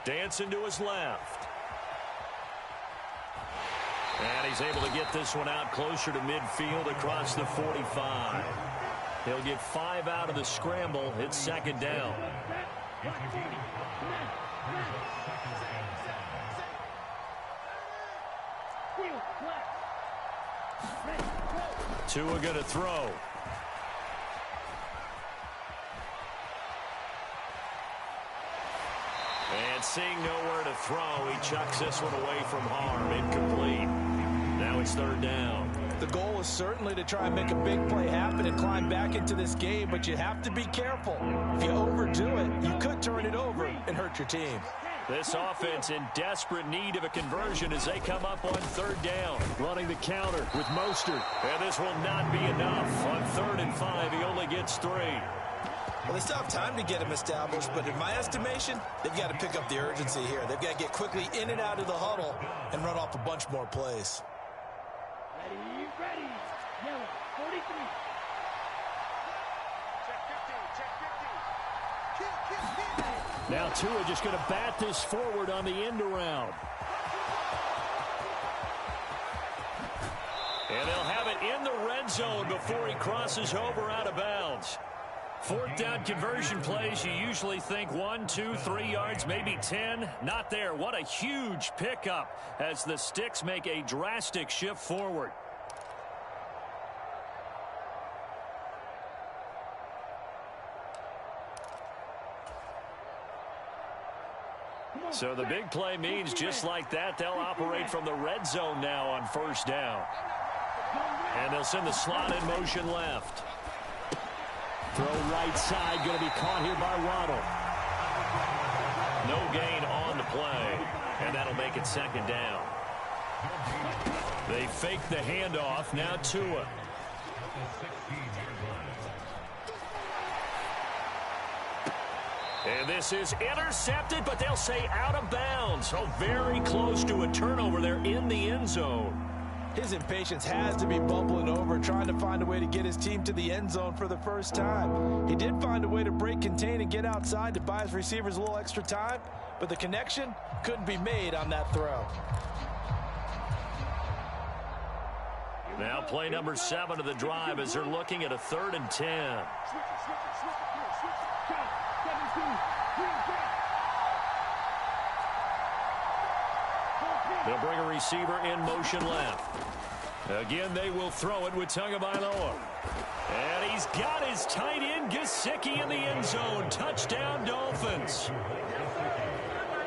Dancing to his left. And he's able to get this one out closer to midfield across the 45. He'll get 5 out of the scramble. It's 2nd down. Tua going to throw. And seeing nowhere to throw, he chucks this one away from harm. Incomplete. Now it's 3rd down. The goal is certainly to try and make a big play happen and climb back into this game, but you have to be careful. If you overdo it, you could turn it over and hurt your team. This offense in desperate need of a conversion as they come up on 3rd down. Running the counter with Mostert. And this will not be enough. On 3rd and 5, he only gets 3. Well, they still have time to get him established, but in my estimation, they've got to pick up the urgency here. They've got to get quickly in and out of the huddle and run off a bunch more plays. Ready. Yellow, 43. Check 15. Now Tua just going to bat this forward on the end around. And they'll have it in the red zone before he crosses over out of bounds. 4th down conversion plays, you usually think 1, 2, 3 yards, maybe 10. Not there. What a huge pickup as the sticks make a drastic shift forward. So the big play means just like that, they'll operate from the red zone now on 1st down. And they'll send the slot in motion left. Throw right side, going to be caught here by Waddle. No gain on the play, and that'll make it 2nd down. They fake the handoff, now Tua. And this is intercepted, but they'll say out of bounds. So very close to a turnover there in the end zone. His impatience has to be bubbling over, trying to find a way to get his team to the end zone for the first time. He did find a way to break, contain, and get outside to buy his receivers a little extra time, but the connection couldn't be made on that throw. Now play number 7 of the drive as they're looking at a 3rd and 10. They'll bring a receiver in motion left. Again, they will throw it with Tagovailoa. And he's got his tight end, Gesicki, in the end zone. Touchdown, Dolphins.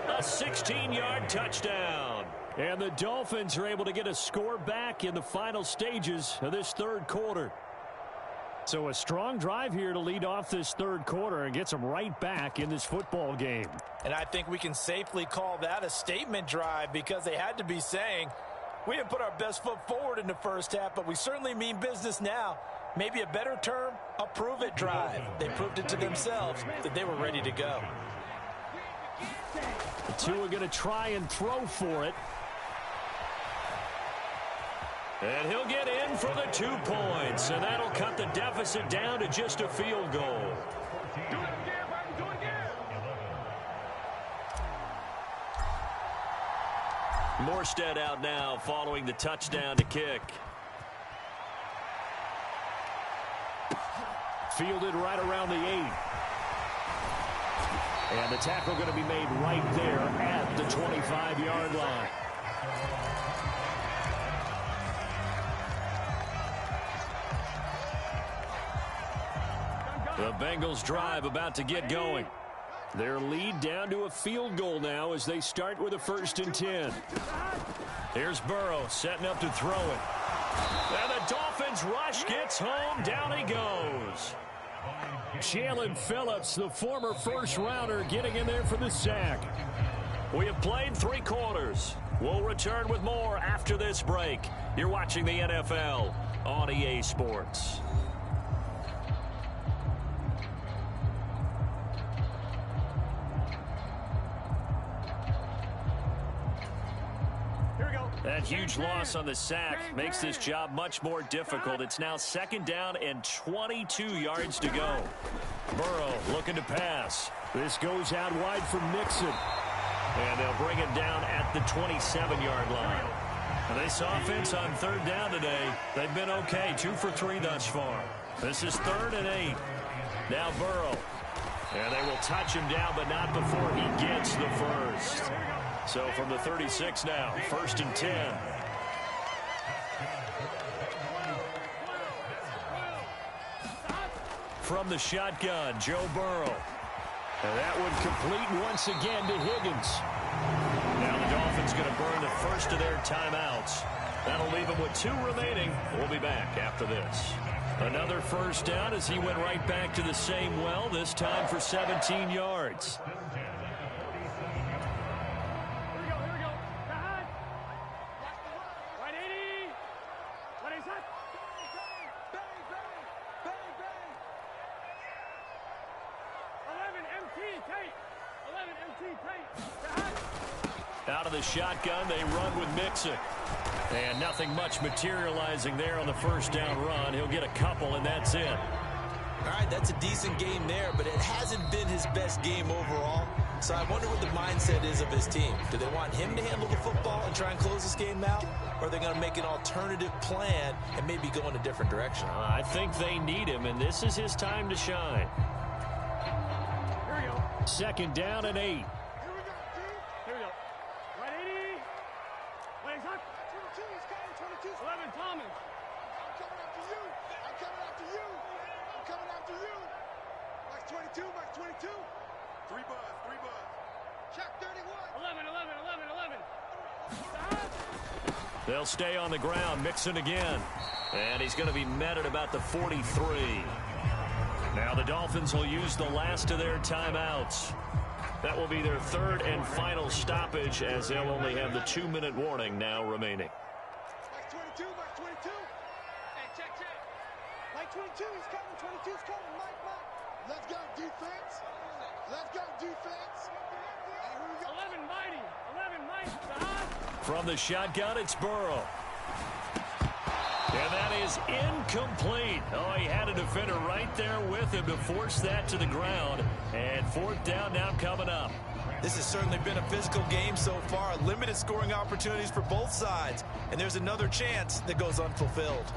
A 16-yard touchdown. And the Dolphins are able to get a score back in the final stages of this 3rd quarter. So a strong drive here to lead off this 3rd quarter and gets them right back in this football game. And I think we can safely call that a statement drive because they had to be saying, we didn't put our best foot forward in the first half, but we certainly mean business now. Maybe a better term, a prove-it drive. They proved it to themselves that they were ready to go. The two are going to try and throw for it. And he'll get in for the 2 points, and that'll cut the deficit down to just a field goal. Do it again, baby, do it again. Morstead out now following the touchdown to kick. Fielded right around the 8. And the tackle going to be made right there at the 25-yard line. The Bengals drive about to get going. Their lead down to a field goal now as they start with a 1st and 10. Here's Burrow setting up to throw it. And the Dolphins rush gets home. Down he goes. Jalen Phillips, the former first-rounder, getting in there for the sack. We have played 3 quarters. We'll return with more after this break. You're watching the NFL on EA Sports. That huge loss on the sack makes this job much more difficult. It's now 2nd down and 22 yards to go. Burrow looking to pass. This goes out wide for Mixon. And they'll bring him down at the 27-yard line. And this offense on 3rd down today, they've been okay. 2 for 3 thus far. This is 3rd and 8. Now Burrow. And they will touch him down, but not before he gets the first. So from the 36 now, 1st and 10. From the shotgun, Joe Burrow. And that one complete once again to Higgins. Now the Dolphins going to burn the first of their timeouts. That'll leave them with 2 remaining. We'll be back after this. Another first down as he went right back to the same well, this time for 17 yards. Out of the shotgun, they run with Mixon. And nothing much materializing there on the first down run. He'll get a couple, and that's it. All right, that's a decent game there, but it hasn't been his best game overall. So I wonder what the mindset is of his team. Do they want him to handle the football and try and close this game out? Or are they going to make an alternative plan and maybe go in a different direction? I think they need him, and this is his time to shine. Here we go. 2nd down and 8. Here we go. Right 80. Wait, it's up. 22, he's coming. 22. 11, Thomas. I'm coming after you. I'm coming after you. I'm coming after you. Max 22, Max 22. 3 buzz, 3 buzz. Check 31. 11, 11, 11, 11. They'll stay on the ground. Mixon again. And he's going to be met at about the 43. Now the Dolphins will use the last of their timeouts. That will be their 3rd and final stoppage, as they'll only have the 2-minute warning now remaining. Max 22, Max 22. Hey, check. Max 22, he's coming. 22's coming. Mike. Let's go, defense. Let's go, defense. Hey, who we got? 11, Mighty. 11, Mike. From the shotgun, it's Burrow. And that is incomplete. Oh, he had a defender right there with him to force that to the ground. And 4th down now coming up. This has certainly been a physical game so far. Limited scoring opportunities for both sides. And there's another chance that goes unfulfilled.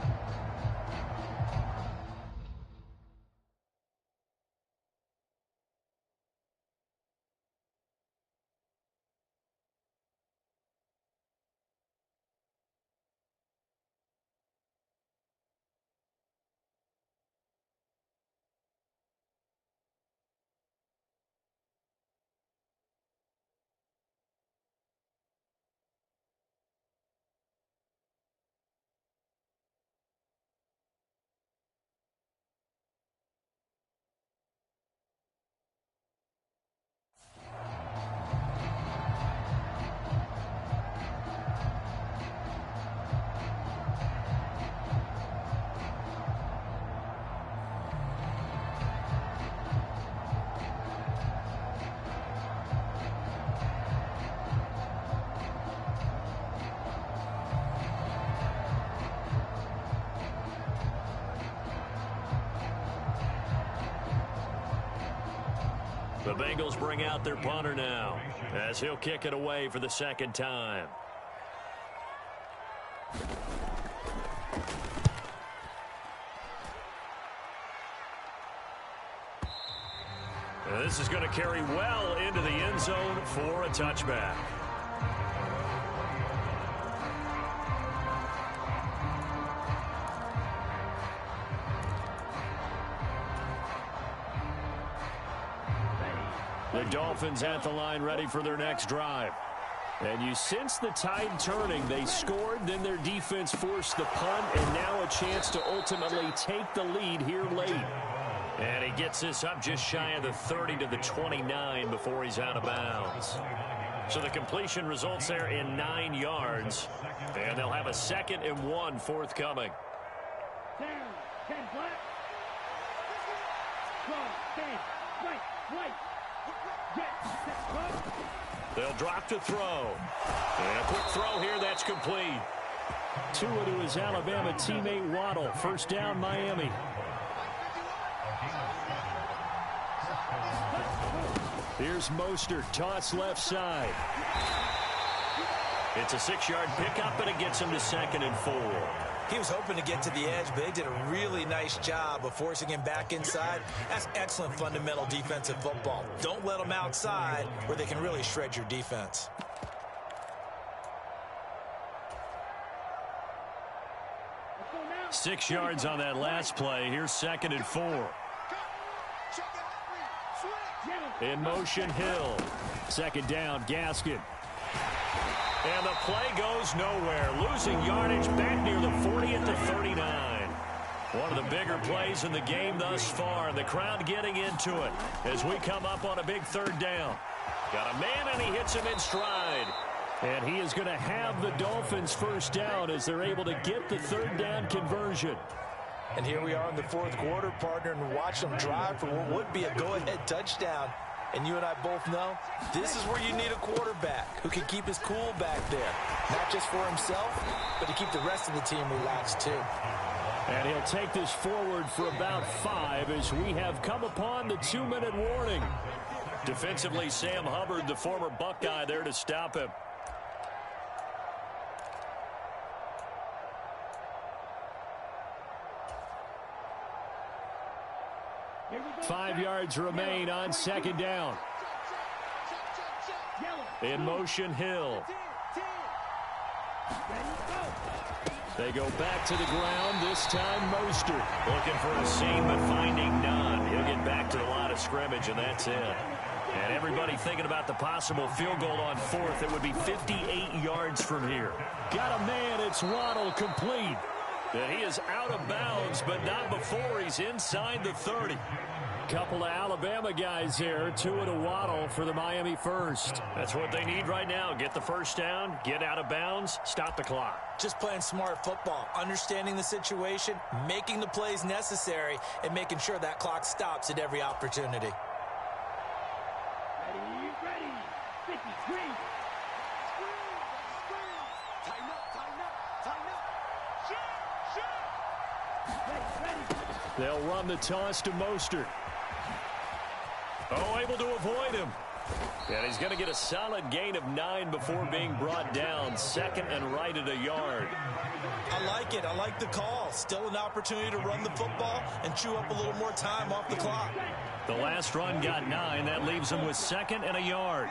The Bengals bring out their punter now, as he'll kick it away for the 2nd time. And this is going to carry well into the end zone for a touchback. The Dolphins at the line, ready for their next drive. And you sense the tide turning. They scored, then their defense forced the punt, and now a chance to ultimately take the lead here late. And he gets this up just shy of the 30 to the 29 before he's out of bounds. So the completion results there in 9 yards. And they'll have a 2nd and 1 forthcoming. Down, 10 flat. Cross, stand, right. Get, set, They'll drop to throw. And a quick throw here, that's complete. Tua to his Alabama teammate Waddle. First down, Miami. Here's Mostert, toss left side. It's a 6-yard pickup, and it gets him to 2nd and 4. He was hoping to get to the edge, but they did a really nice job of forcing him back inside. That's excellent fundamental defensive football. Don't let them outside where they can really shred your defense. Six yards on that last play. Here's 2nd and 4. In motion, Hill. 2nd down, Gaskin. And the play goes nowhere. Losing yardage back near the 40 at the 39. One of the bigger plays in the game thus far. And the crowd getting into it as we come up on a big 3rd down. Got a man, and he hits him in stride. And he is going to have the Dolphins first down as they're able to get the 3rd down conversion. And here we are in the 4th quarter, partner, and watch them drive for what would be a go-ahead touchdown. And you and I both know this is where you need a quarterback who can keep his cool back there. Not just for himself, but to keep the rest of the team relaxed too. And he'll take this forward for about 5 as we have come upon the 2-minute warning. Defensively, Sam Hubbard, the former Buckeye, there to stop him. Five yards remain on 2nd down. In motion, Hill. They go back to the ground, this time Mostert. Looking for a seam, but finding none. He'll get back to the line of scrimmage, and that's it. And everybody thinking about the possible field goal on 4th. It would be 58 yards from here. Got a man, it's Waddle, complete. And he is out of bounds, but not before he's inside the 30. Couple of Alabama guys there, Tua to Waddle for the Miami first. That's what they need right now. Get the first down, get out of bounds, stop the clock. Just playing smart football, understanding the situation, making the plays necessary, and making sure that clock stops at every opportunity. Ready. 53. Tighten up. Shut. Ready. They'll run the toss to Mostert. Oh, able to avoid him. And he's going to get a solid gain of 9 before being brought down. 2nd and right at a yard. I like it. I like the call. Still an opportunity to run the football and chew up a little more time off the clock. The last run got 9. That leaves him with 2nd and a yard.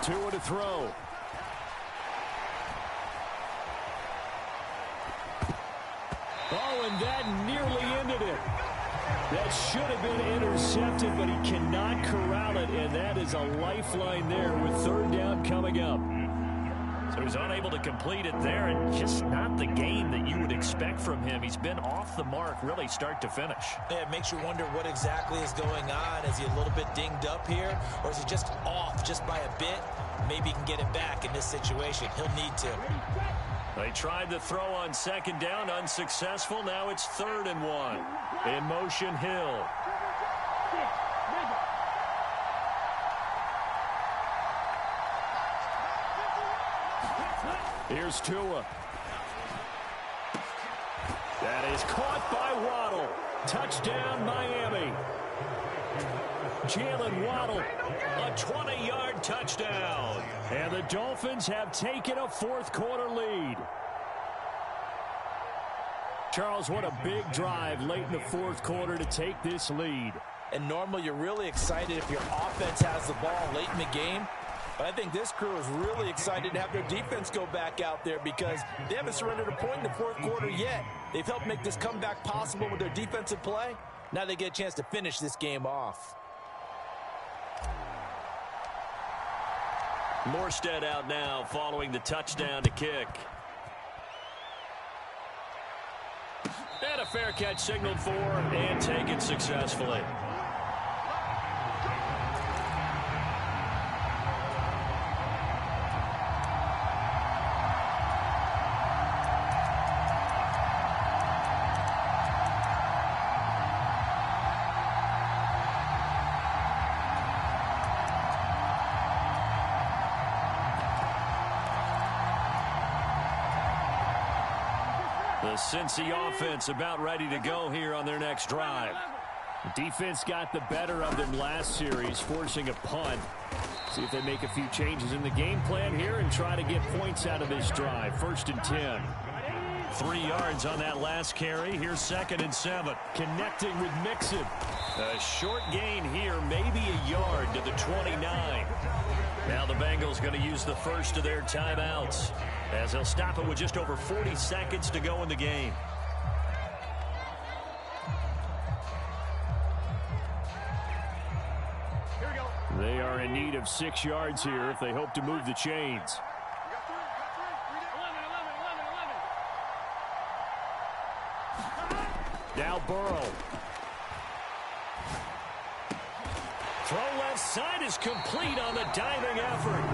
Tua to throw. Oh, and that nearly ended it. That should have been intercepted, but he cannot corral it, and that is a lifeline there with 3rd down coming up. So he's unable to complete it there, and just not the game that you would expect from him. He's been off the mark really start to finish. Yeah, it makes you wonder what exactly is going on. Is he a little bit dinged up here, or is he just off just by a bit? Maybe he can get it back in this situation. He'll need to. They tried the throw on 2nd down, unsuccessful. Now it's 3rd and 1. In motion, Hill. Here's Tua. That is caught by Waddle. Touchdown, Miami. Jalen Waddle, a 20-yard touchdown. And the Dolphins have taken a 4th quarter lead. Charles, what a big drive late in the 4th quarter to take this lead. And normally you're really excited if your offense has the ball late in the game. But I think this crew is really excited to have their defense go back out there because they haven't surrendered a point in the 4th quarter yet. They've helped make this comeback possible with their defensive play. Now they get a chance to finish this game off. Morstead out now following the touchdown to kick. And a fair catch signaled for and taken successfully. The Cincy offense about ready to go here on their next drive. The defense got the better of them last series, forcing a punt. See if they make a few changes in the game plan here and try to get points out of this drive. 1st and 10. 3 yards on that last carry. Here's 2nd and 7. Connecting with Mixon. A short gain here, maybe a yard to the 29. Now the Bengals going to use the first of their timeouts, as they'll stop it with just over 40 seconds to go in the game. Here we go. They are in need of 6 yards here if they hope to move the chains. You got 3. Read it. 11. Now Burrow. Throw left side is complete on the diving effort.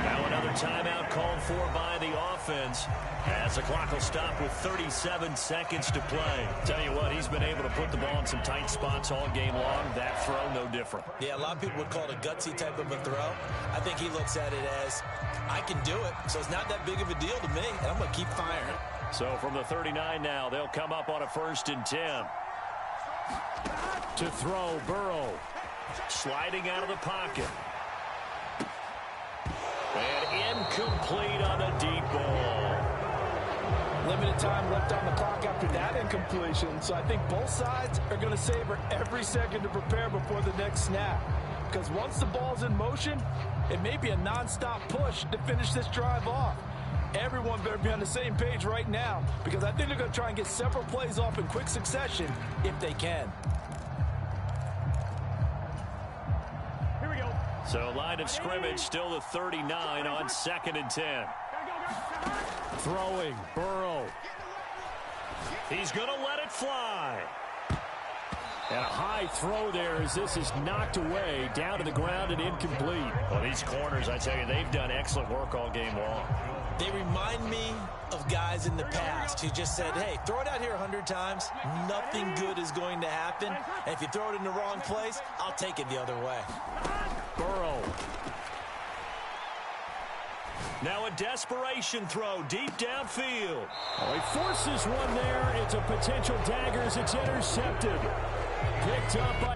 Now another timeout called for by the offense, as the clock will stop with 37 seconds to play. Tell you what, he's been able to put the ball in some tight spots all game long. That throw, no different. Yeah, a lot of people would call it a gutsy type of a throw. I think he looks at it as, I can do it, so it's not that big of a deal to me, and I'm going to keep firing. So from the 39 now, they'll come up on a 1st and 10. To throw, Burrow. Sliding out of the pocket. And incomplete on the deep ball. Limited time left on the clock after that incompletion, so I think both sides are going to savor every second to prepare before the next snap. Because once the ball's in motion, it may be a non-stop push to finish this drive off. Everyone better be on the same page right now, because I think they're going to try and get several plays off in quick succession if they can. So line of scrimmage still the 39 on 2nd and 10. Throwing, Burrow. He's going to let it fly. And a high throw there as this is knocked away, down to the ground and incomplete. Well, these corners, I tell you, they've done excellent work all game long. They remind me of guys in the past who just said, hey, throw it out here 100 times. Nothing good is going to happen. And if you throw it in the wrong place, I'll take it the other way. Burrow. Now a desperation throw deep downfield. Oh, he forces one there. It's a potential dagger as it's intercepted. Picked up by